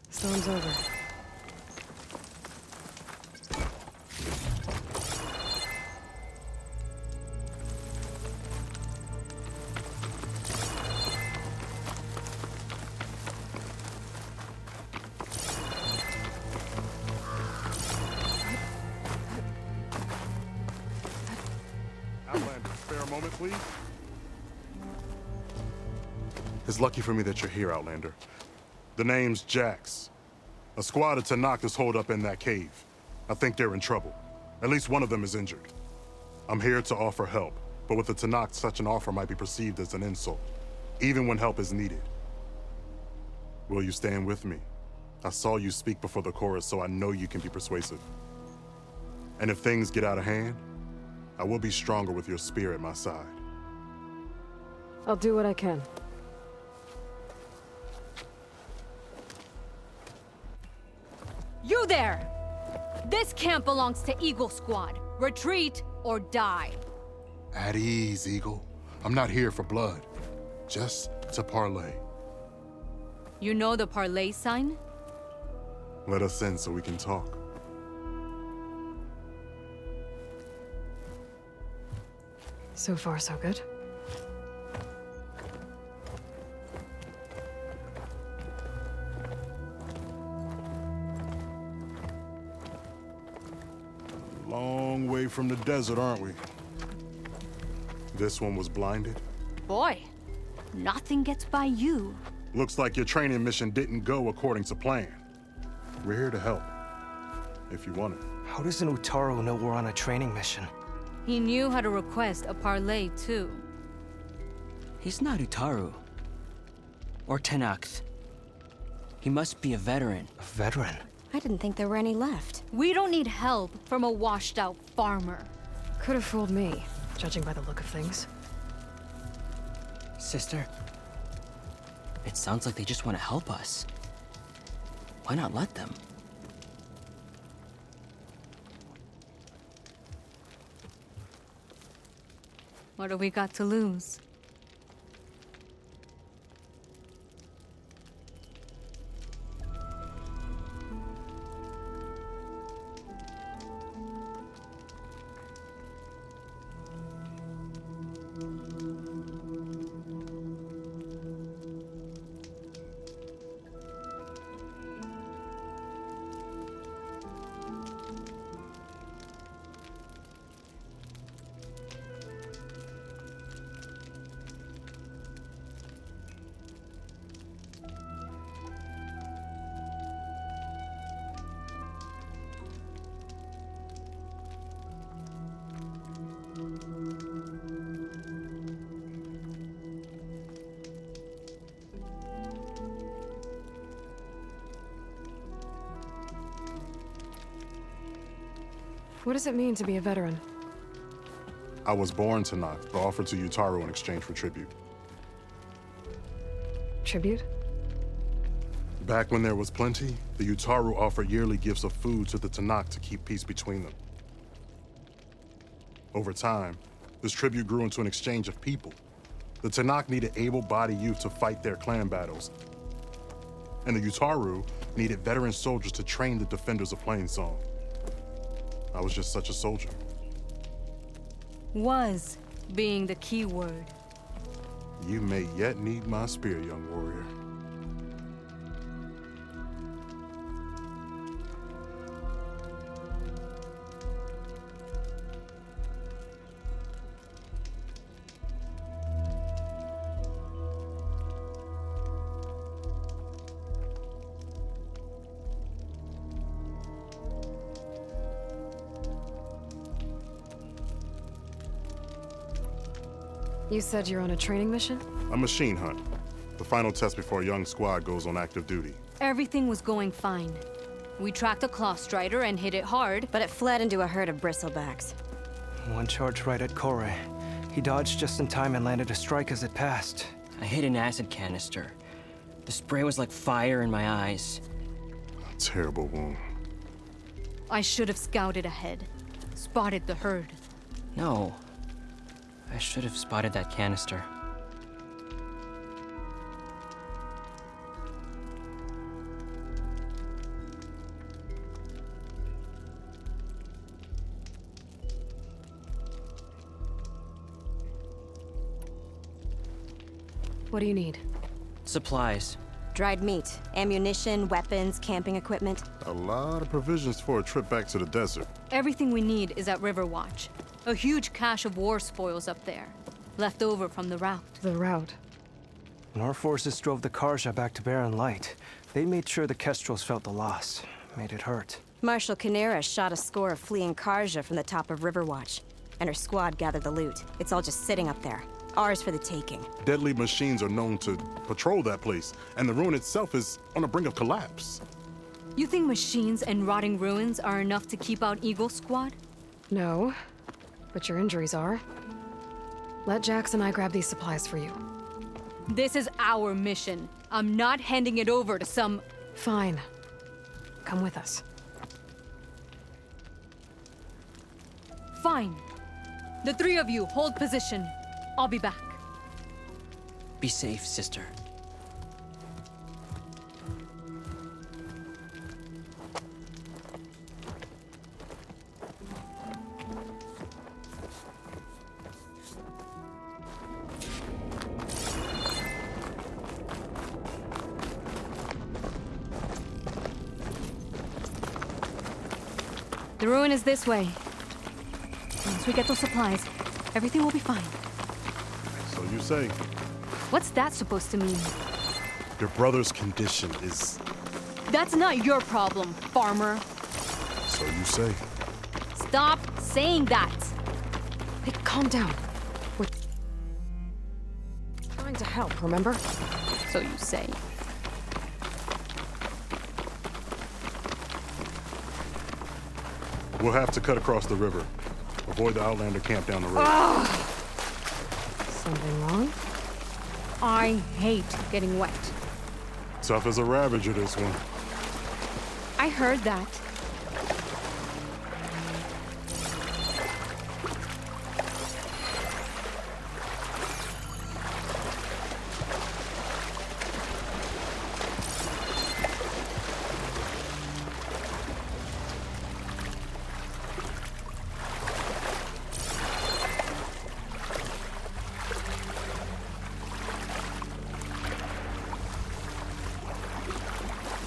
Storm's over. Outlander, spare a moment, please. It's lucky for me that you're here, Outlander. The name's Jax. A squad of Tanakh is holed up in that cave. I think they're in trouble. At least one of them is injured. I'm here to offer help, but with the Tanakh, such an offer might be perceived as an insult, even when help is needed. Will you stand with me? I saw you speak before the chorus, so I know you can be persuasive. And if things get out of hand, I will be stronger with your spear at my side. I'll do what I can. You there! This camp belongs to Eagle Squad. Retreat or die. At ease, Eagle. I'm not here for blood. Just to parlay. You know the parlay sign? Let us in so we can talk. So far, so good. Long way from the desert, aren't we? This one was blinded? Boy, nothing gets by you. Looks like your training mission didn't go according to plan. We're here to help, if you want it. How does an Utaru know we're on a training mission? He knew how to request a parlay, too. He's not Utaru. Or Tenakth. He must be a veteran. A veteran? I didn't think there were any left. We don't need help from a washed-out farmer. Could have fooled me, judging by the look of things. Sister, it sounds like they just want to help us. Why not let them? What do we got to lose? What does it mean to be a veteran? I was born Tanakh, but offered to Utaru in exchange for tribute. Tribute? Back when there was plenty, the Utaru offered yearly gifts of food to the Tanakh to keep peace between them. Over time, this tribute grew into an exchange of people. The Tanakh needed able-bodied youth to fight their clan battles, and the Utaru needed veteran soldiers to train the defenders of Plainsong. I was just such a soldier. Was being the key word. You may yet need my spear, young warrior. You said you're on a training mission? A machine hunt. The final test before a young squad goes on active duty. Everything was going fine. We tracked a claw strider and hit it hard, but it fled into a herd of bristlebacks. One charge right at Kore. He dodged just in time and landed a strike as it passed. I hit an acid canister. The spray was like fire in my eyes. A terrible wound. I should have scouted ahead. Spotted the herd. No. I should have spotted that canister. What do you need? Supplies. Dried meat, ammunition, weapons, camping equipment. A lot of provisions for a trip back to the desert. Everything we need is at Riverwatch. A huge cache of war spoils up there. Left over from the rout. The rout? When our forces drove the Karja back to Barren Light, they made sure the Kestrels felt the loss. Made it hurt. Marshal Canera shot a score of fleeing Karja from the top of Riverwatch. And her squad gathered the loot. It's all just sitting up there. Ours for the taking. Deadly machines are known to patrol that place, and the ruin itself is on the brink of collapse. You think machines and rotting ruins are enough to keep out Eagle Squad? No, but your injuries are. Let Jax and I grab these supplies for you. This is our mission. I'm not handing it over to some... Fine. Come with us. Fine. The three of you hold position. I'll be back. Be safe, sister. The ruin is this way. Once we get those supplies, everything will be fine. So you say. What's that supposed to mean? Your brother's condition is... That's not your problem, farmer. So you say. Stop saying that! Hey, calm down. We're trying to help, remember? So you say. We'll have to cut across the river. Avoid the Outlander camp down the road. Something wrong? I hate getting wet. Tough as a Ravager, this one. I heard that.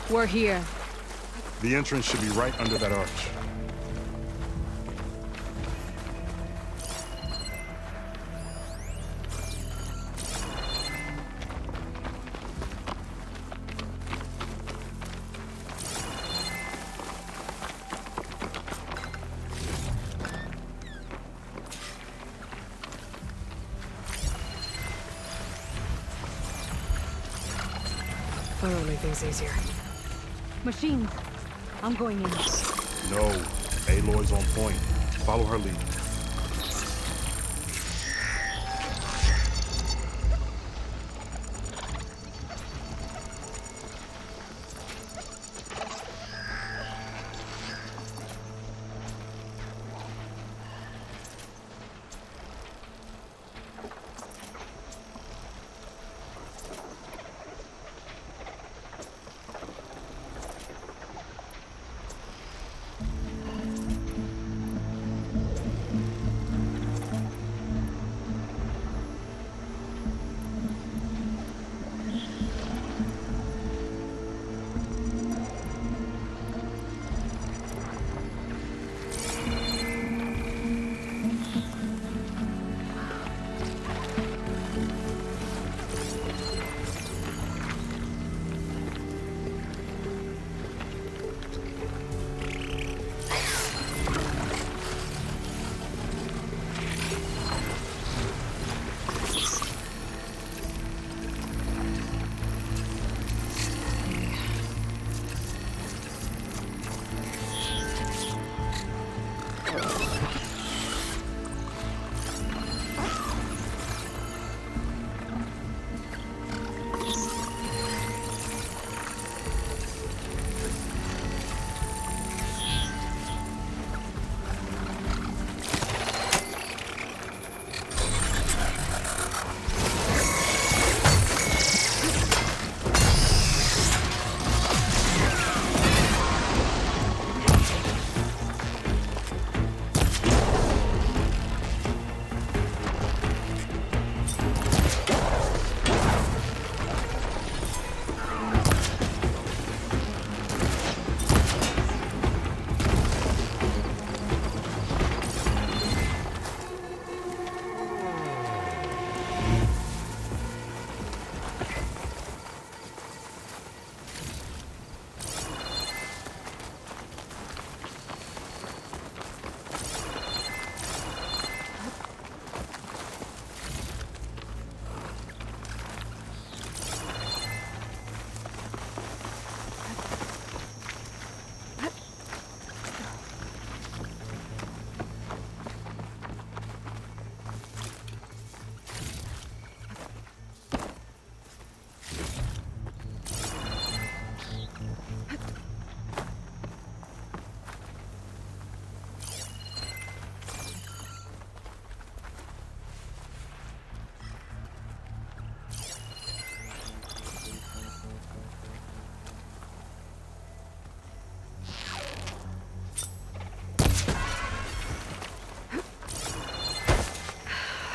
We're here. The entrance should be right under that arch. That'll make things easier. Machines. I'm going in. No. Aloy's on point. Follow her lead.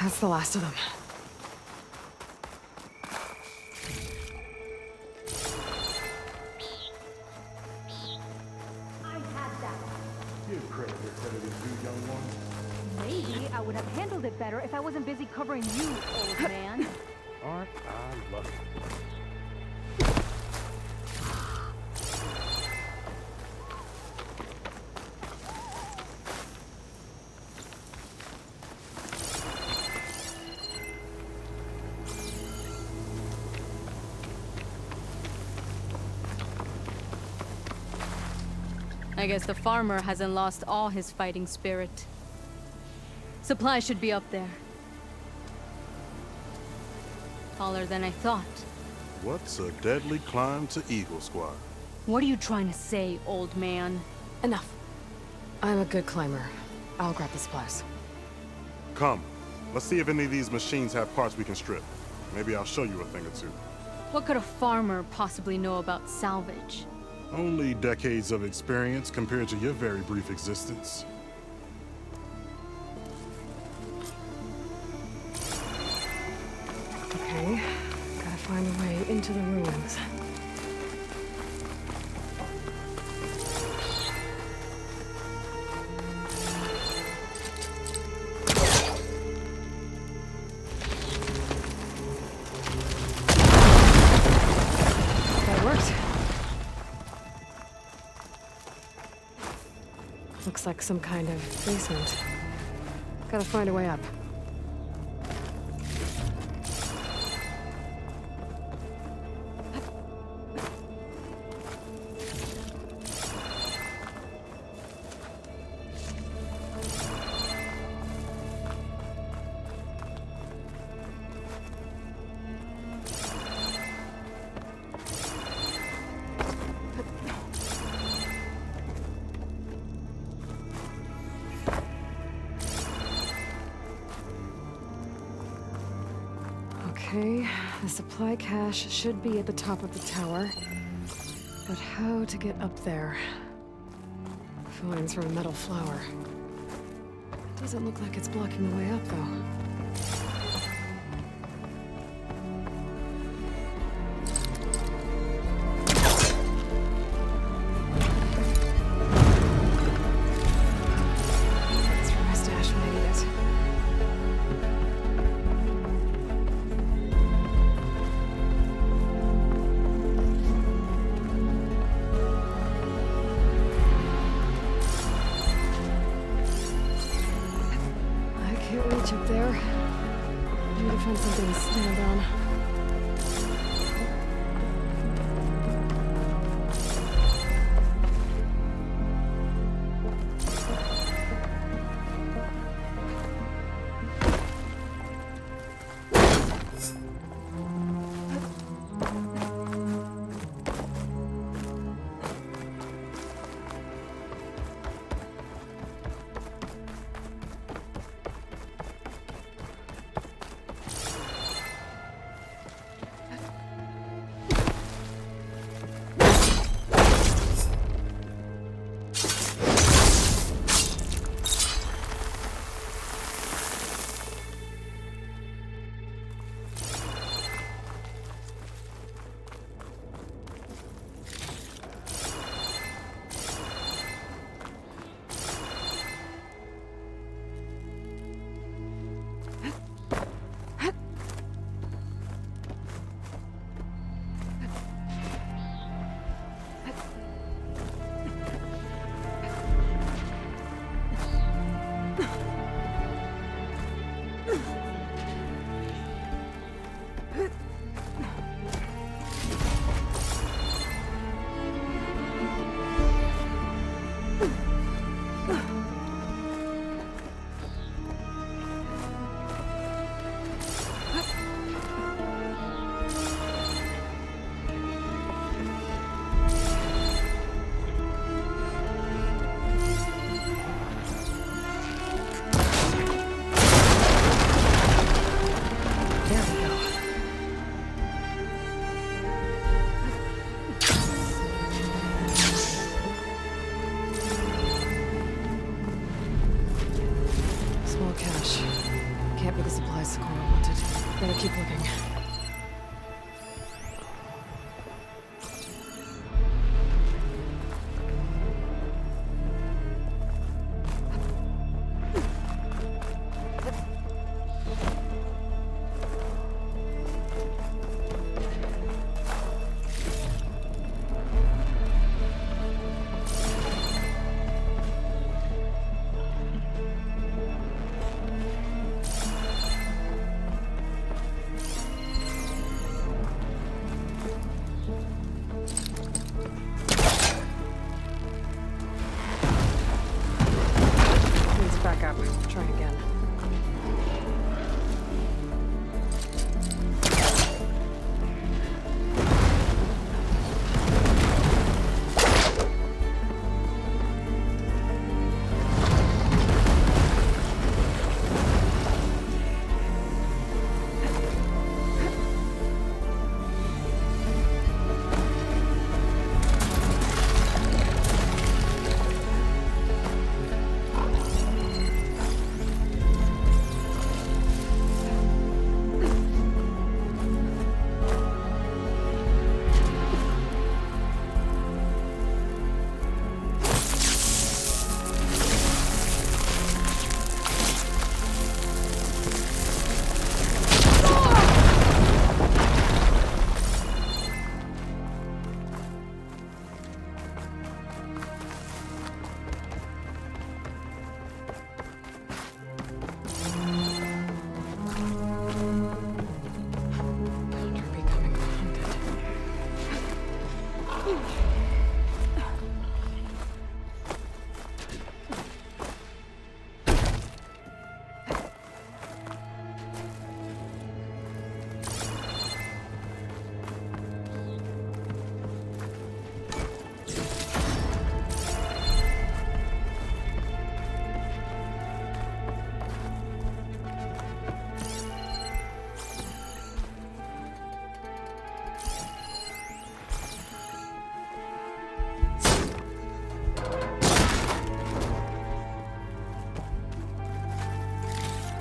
That's the last of them. Give credit where credit is due, young one. Maybe I would have handled it better if I wasn't busy covering you, old man. Aren't I lucky? I guess the farmer hasn't lost all his fighting spirit. Supplies should be up there. Taller than I thought. What's a deadly climb to Eagle Squad? What are you trying to say, old man? Enough. I'm a good climber. I'll grab the supplies. Come. Let's see if any of these machines have parts we can strip. Maybe I'll show you a thing or two. What could a farmer possibly know about salvage? Only decades of experience compared to your very brief existence. Okay, gotta find a way into the ruins. That worked. Looks like some kind of basement. Gotta find a way up. Okay, the supply cache should be at the top of the tower. But how to get up there? Fillings from a metal flower. Doesn't look like it's blocking the way up, though. That's for my stash when I need it. Reach up there. Need to find something to stand on. supplies Sakura wanted. Better keep looking. Back up. Try again.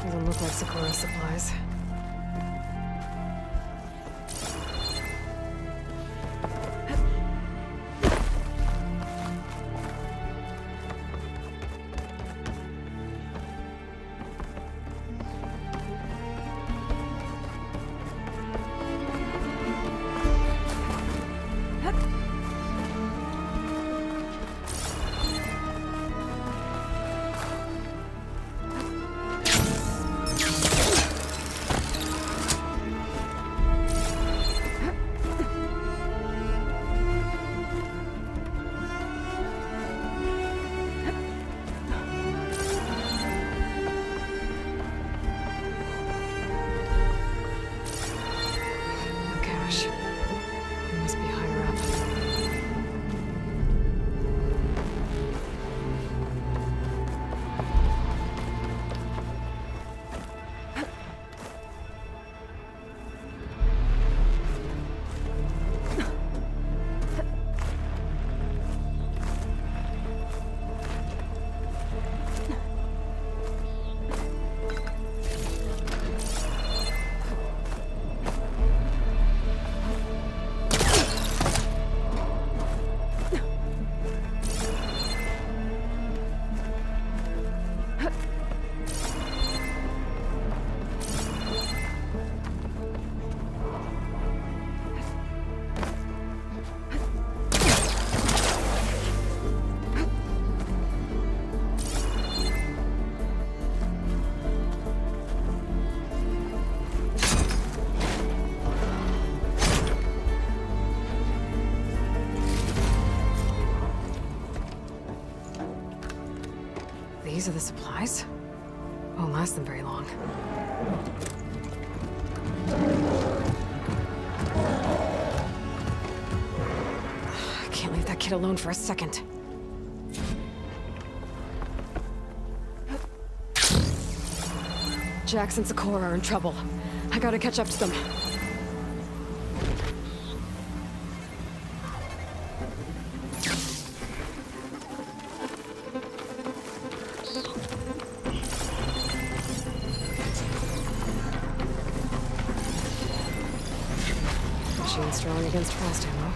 Doesn't look like Sakura supplies. These are the supplies? Won't last them very long. I can't leave that kid alone for a second. Jax and Sakura are in trouble. I gotta catch up to them. strong against fast ammo.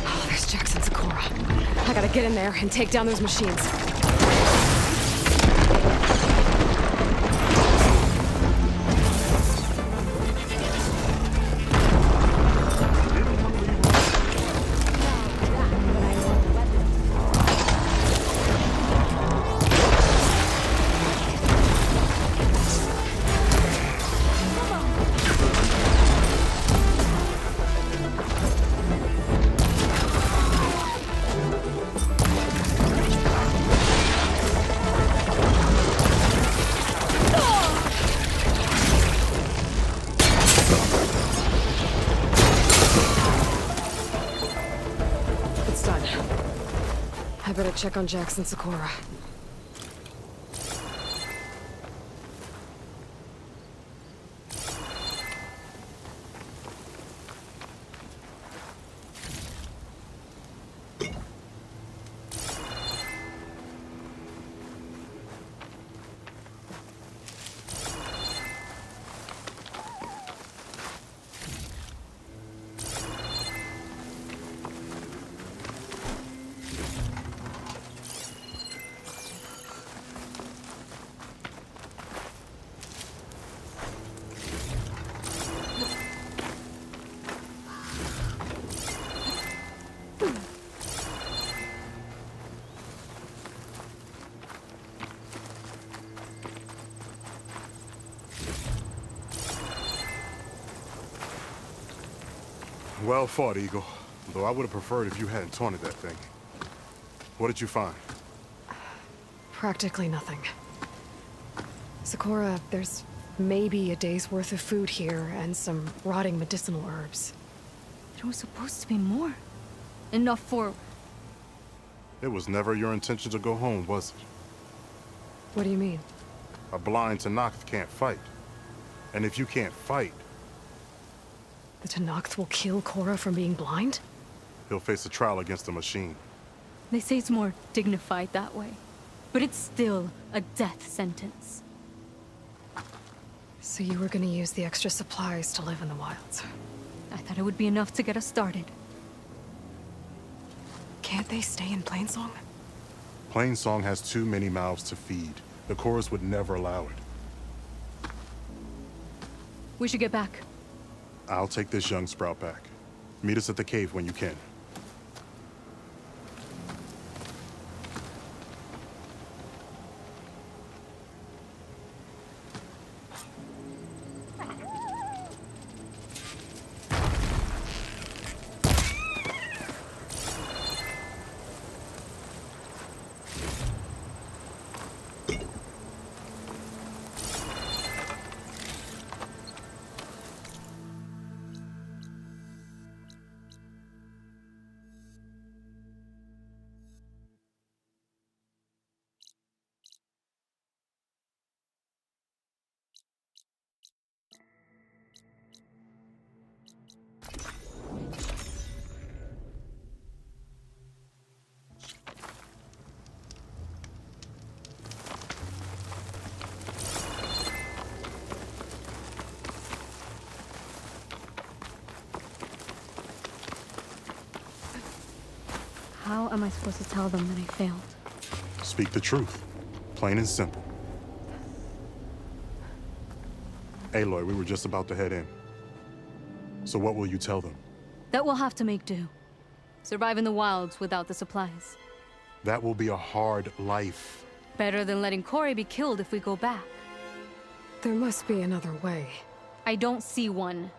Oh, there's Jackson Sakura. I gotta get in there and take down those machines. I better check on Jackson Sakura. Well fought, Eagle. Though I would have preferred if you hadn't taunted that thing. What did you find? Practically nothing. Sakura, there's maybe a day's worth of food here and some rotting medicinal herbs. There was supposed to be more. Enough for... It was never your intention to go home, was it? What do you mean? A blind Tanakh can't fight. And if you can't fight... The Tanakh will kill Korra from being blind? He'll face a trial against the machine. They say it's more dignified that way. But it's still a death sentence. So you were gonna use the extra supplies to live in the wilds? I thought it would be enough to get us started. Can't they stay in Plainsong? Plainsong has too many mouths to feed. The chorus would never allow it. We should get back. I'll take this young sprout back. Meet us at the cave when you can. How am I supposed to tell them that I failed? Speak the truth. Plain and simple. Aloy, we were just about to head in. So what will you tell them? That we'll have to make do. Survive in the wilds without the supplies. That will be a hard life. Better than letting Corey be killed if we go back. There must be another way. I don't see one.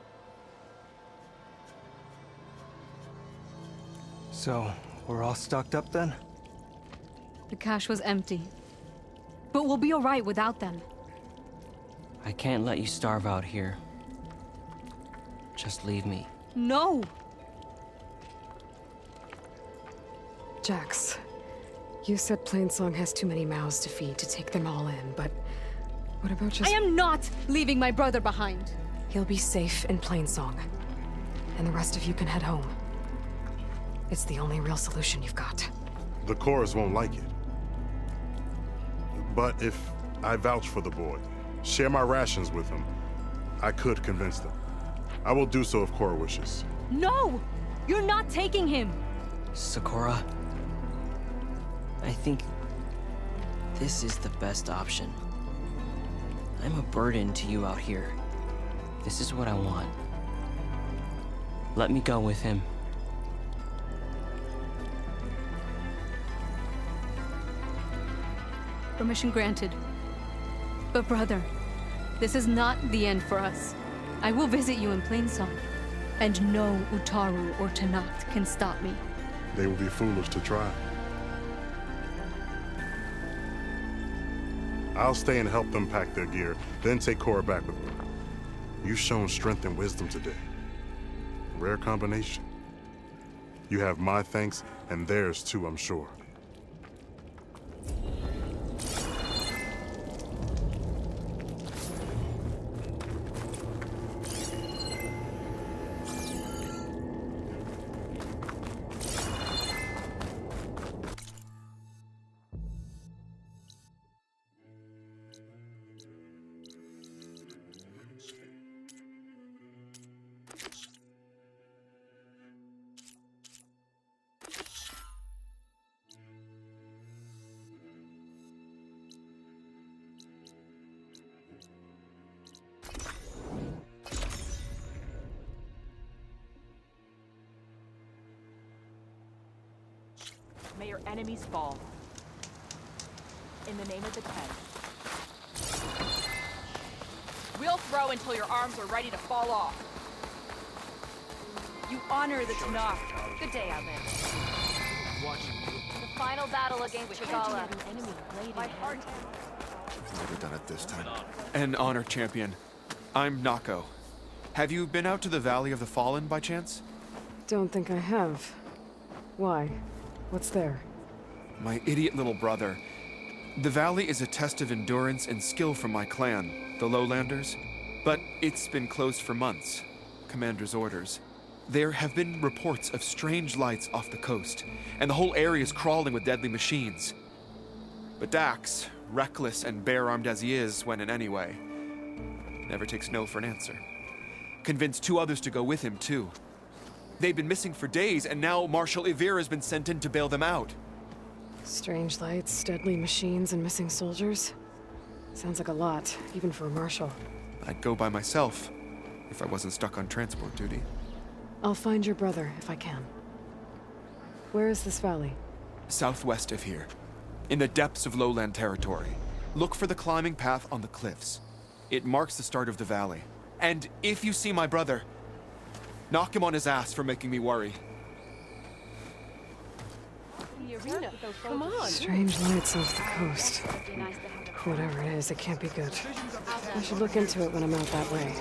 So, we're all stocked up then? The cache was empty. But we'll be alright without them. I can't let you starve out here. Just leave me. No! Jax, you said Plainsong has too many mouths to feed to take them all in, but what about just... I am not leaving my brother behind! He'll be safe in Plainsong, and the rest of you can head home. It's the only real solution you've got. The chorus won't like it. But if I vouch for the boy, share my rations with him, I could convince them. I will do so if Cora wishes. No! You're not taking him! Sakura, I think this is the best option. I'm a burden to you out here. This is what I want. Let me go with him. Permission granted. But brother, this is not the end for us. I will visit you in Plainsong, and no Utaru or Tanakh can stop me. They will be foolish to try. I'll stay and help them pack their gear, then take Cora back with me. You've shown strength and wisdom today. Rare combination. You have my thanks, and theirs too, I'm sure. May your enemies fall. In the name of the Ten. We'll throw until your arms are ready to fall off. You honor the Tanakh. Good day, Outlander. The final battle against Chagala. My heart. Never done it this time. An honor, champion. I'm Nako. Have you been out to the Valley of the Fallen by chance? Don't think I have. Why? What's there? My idiot little brother. The valley is a test of endurance and skill from my clan, the Lowlanders. But it's been closed for months. Commander's orders. There have been reports of strange lights off the coast, and the whole area is crawling with deadly machines. But Dax, reckless and bare-armed as he is when in any way, never takes no for an answer. Convinced 2 others to go with him, too. They've been missing for days, and now Marshal Ivir has been sent in to bail them out. Strange lights, deadly machines, and missing soldiers? Sounds like a lot, even for a marshal. I'd go by myself, if I wasn't stuck on transport duty. I'll find your brother, if I can. Where is this valley? Southwest of here, in the depths of lowland territory. Look for the climbing path on the cliffs. It marks the start of the valley. And if you see my brother, knock him on his ass for making me worry. Come on. Strange lights off the coast. Whatever it is, it can't be good. I should look into it when I'm out that way.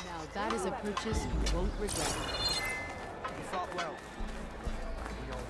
Now that is a purchase you won't regret. You fought well. We all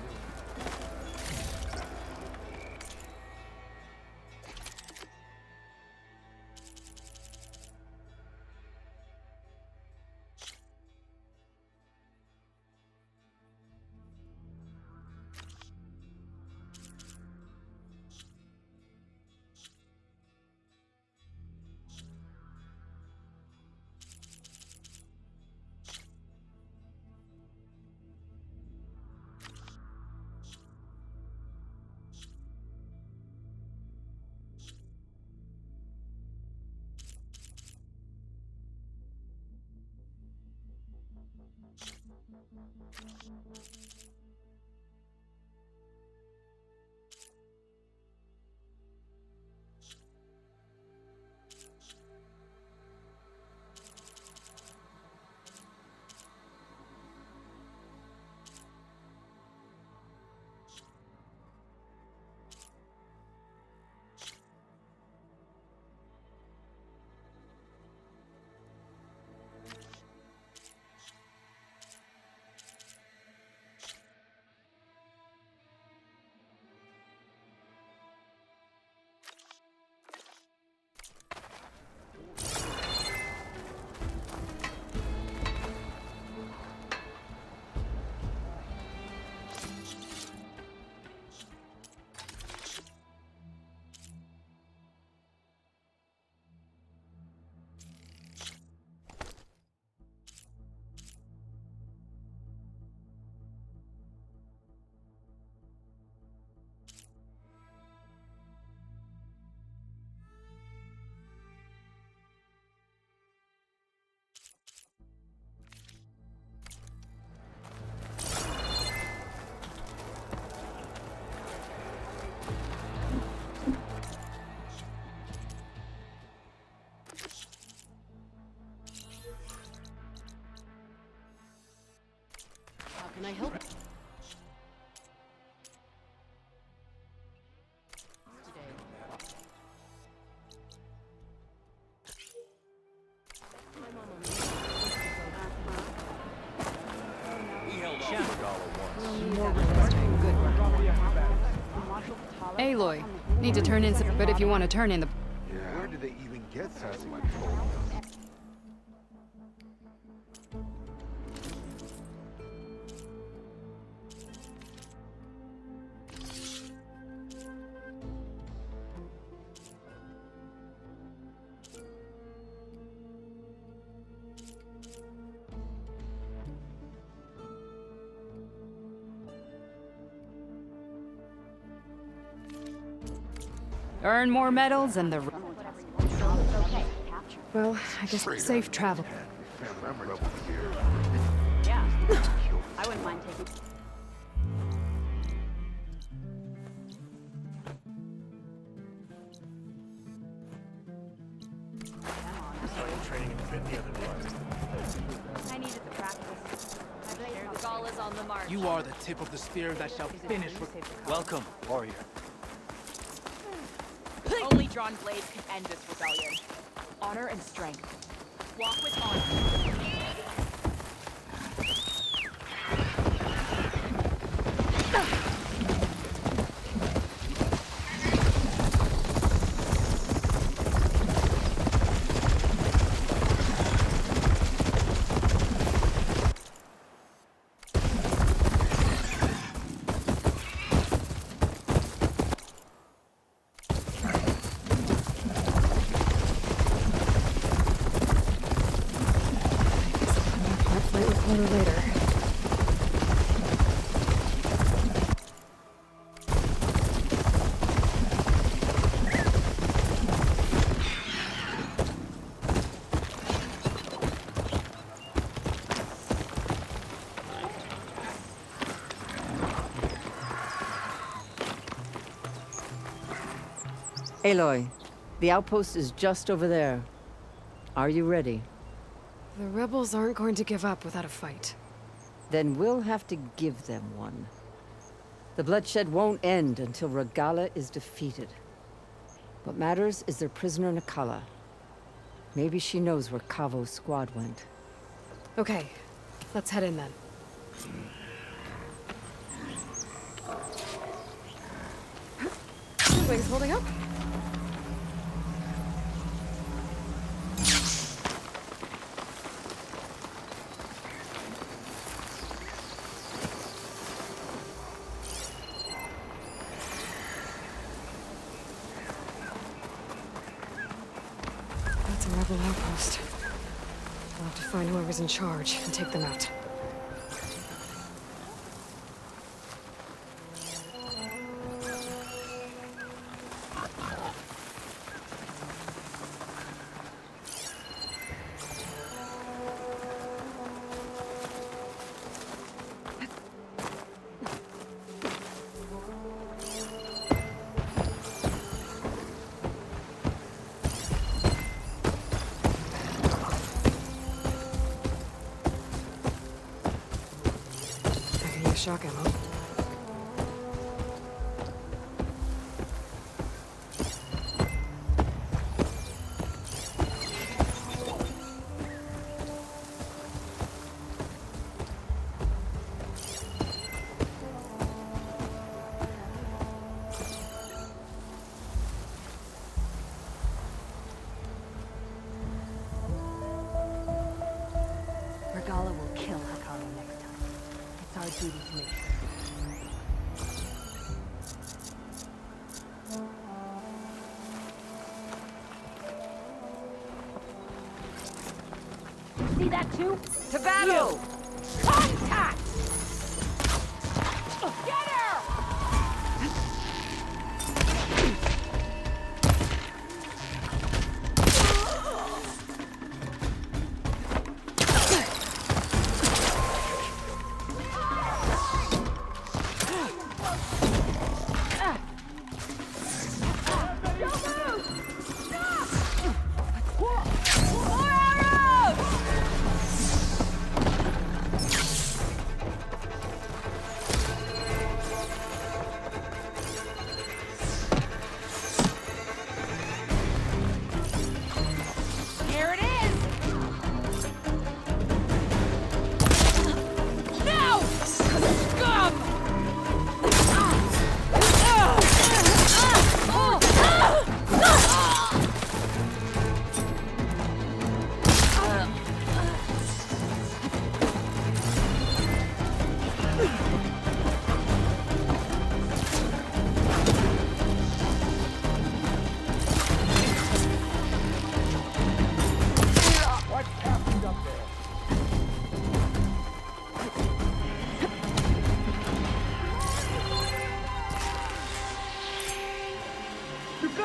Aloy, need to turn in, but if you want to turn in the... Yeah. Where did they even get sassy control? Earn more medals and the... Well, I guess safe travel. Yeah. I wouldn't mind taking... I needed the practice. Regala's on the march. You are the tip of the spear that shall finish. Welcome, warrior. Only drawn blades can end this rebellion. Honor and strength. Walk with honor. Later. Aloy, the outpost is just over there. Are you ready? The rebels aren't going to give up without a fight. Then we'll have to give them one. The bloodshed won't end until Regala is defeated. What matters is their prisoner Nakala. Maybe she knows where Kavo's squad went. Okay, let's head in then. Wings holding up? That's a rebel outpost. We'll have to find whoever's in charge and take them out. Shock ammo. Regala will kill Hikaru next time. It's our duty to make sure. See that too? To battle! Contact! Get her! Help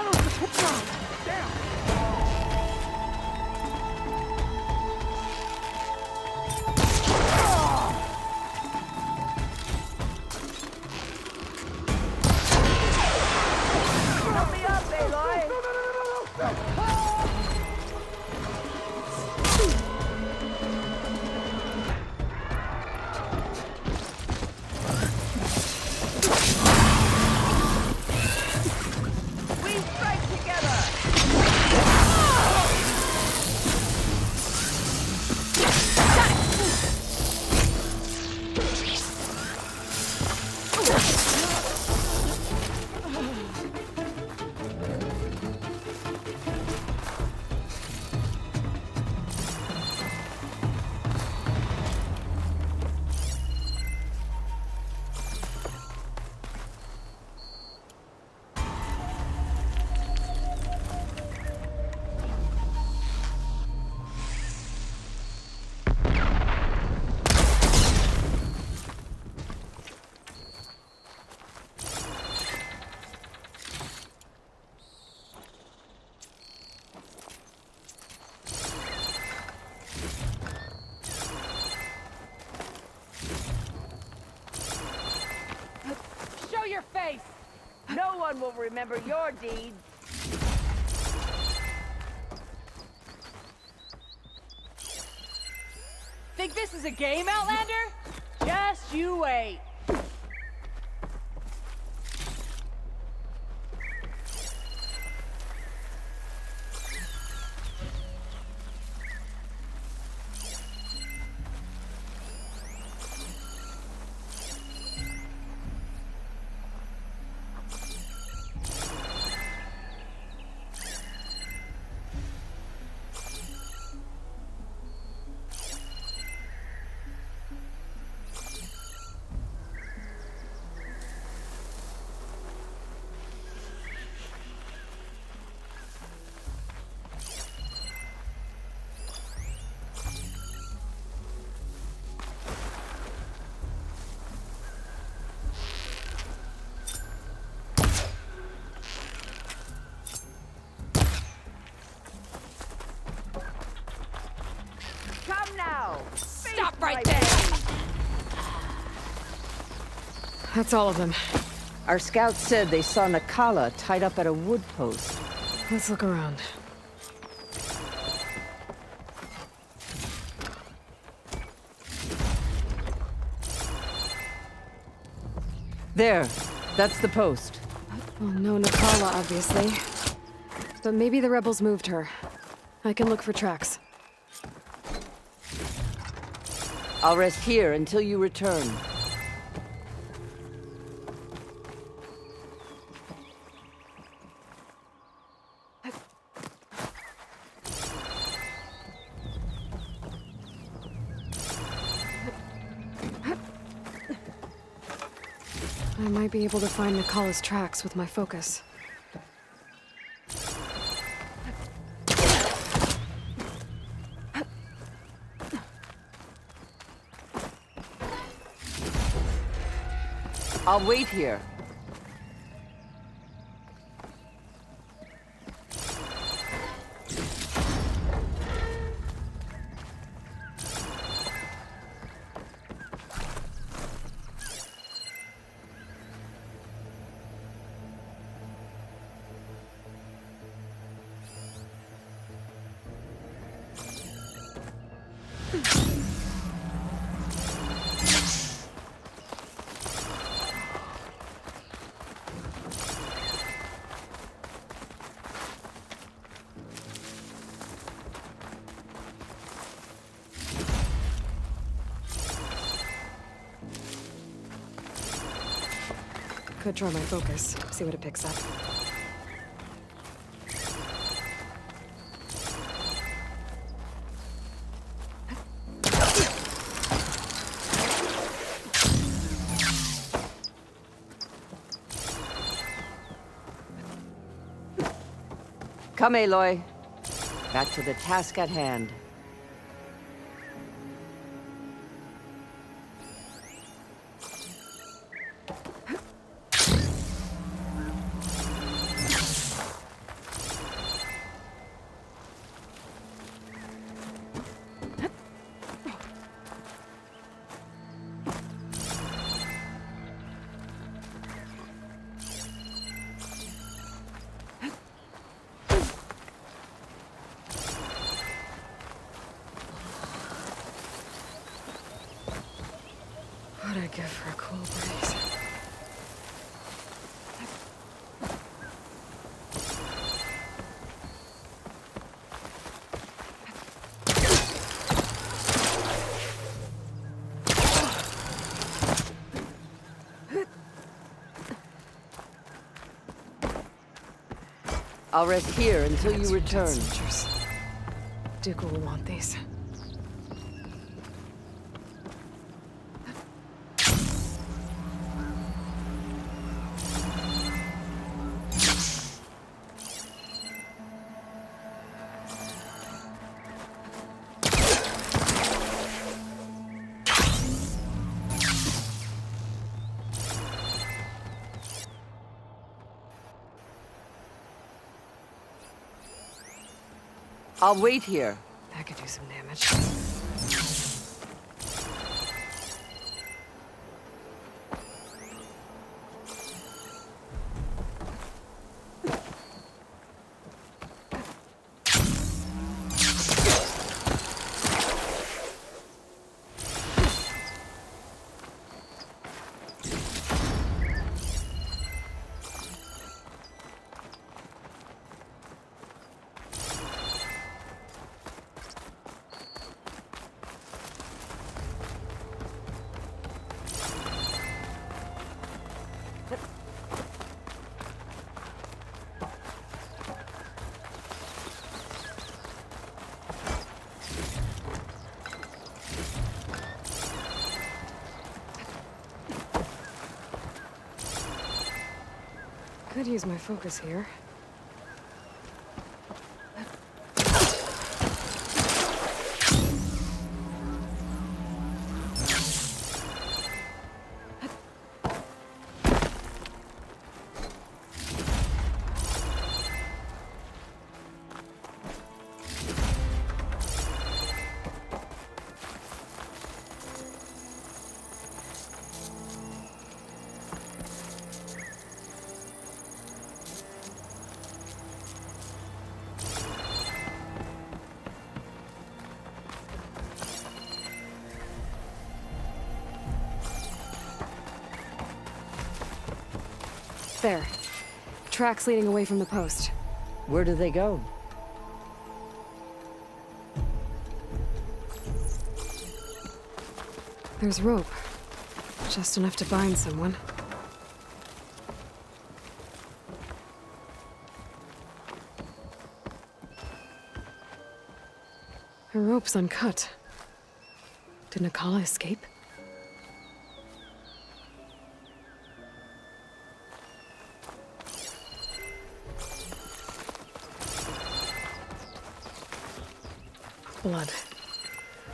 me up, Aloy! We strike together! Show your face! No one will remember your deeds. Think this is a game, Outlander? Just you wait. Come now! Stop right there! That's all of them. Our scouts said they saw Nakala tied up at a wood post. Let's look around. There, that's the post. Well, no Nakala, obviously. But maybe the rebels moved her. I can look for tracks. I'll rest here until you return. I might be able to find Nakala's tracks with my focus. I'll wait here. Could try my focus, see what it picks up. Come, Aloy. Back to the task at hand. good for a cool breeze. I'll rest here until you return. Soldiers. Dooku will want these. I'll wait here. That could do some damage. Could use my focus here. There. Tracks leading away from the post. Where do they go? There's rope. Just enough to bind someone. The rope's uncut. Did Nakala escape? Blood.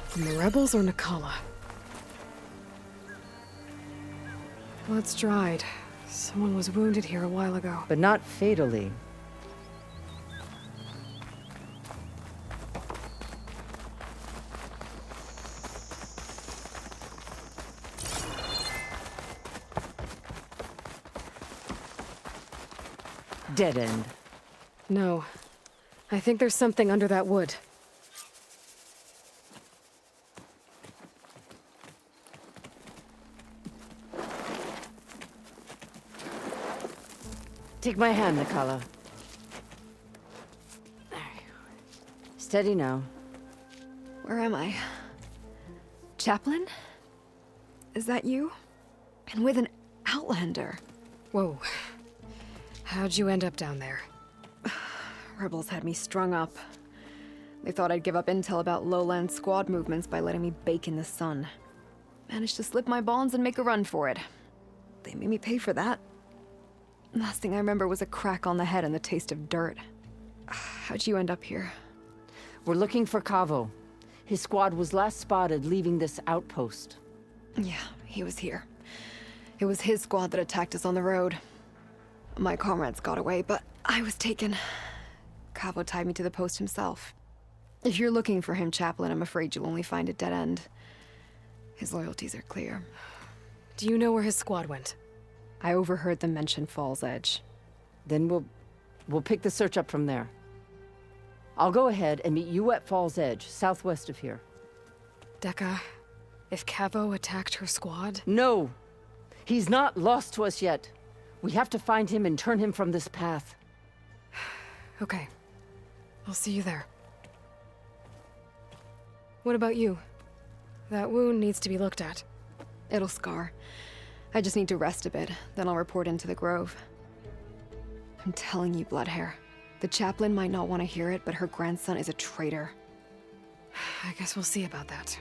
From the rebels or Nakala? Blood's dried. Someone was wounded here a while ago. But not fatally. Dead end. No. I think there's something under that wood. Take my hand, Nakala. There. Steady now. Where am I? Chaplain? Is that you? And with an Outlander. Whoa. How'd you end up down there? Rebels had me strung up. They thought I'd give up intel about lowland squad movements by letting me bake in the sun. Managed to slip my bonds and make a run for it. They made me pay for that. Last thing I remember was a crack on the head and the taste of dirt. How'd you end up here? We're looking for Cavo. His squad was last spotted leaving this outpost. Yeah, he was here. It was his squad that attacked us on the road. My comrades got away, but I was taken. Cavo tied me to the post himself. If you're looking for him, Chaplain, I'm afraid you'll only find a dead end. His loyalties are clear. Do you know where his squad went? I overheard them mention Fall's Edge. Then we'll pick the search up from there. I'll go ahead and meet you at Fall's Edge, southwest of here. Dekka, If Cavo attacked her squad? No! He's not lost to us yet. We have to find him and turn him from this path. Okay. I'll see you there. What about you? That wound needs to be looked at. It'll scar. I just need to rest a bit, then I'll report into the Grove. I'm telling you, Bloodhair. The chaplain might not want to hear it, but her grandson is a traitor. I guess we'll see about that.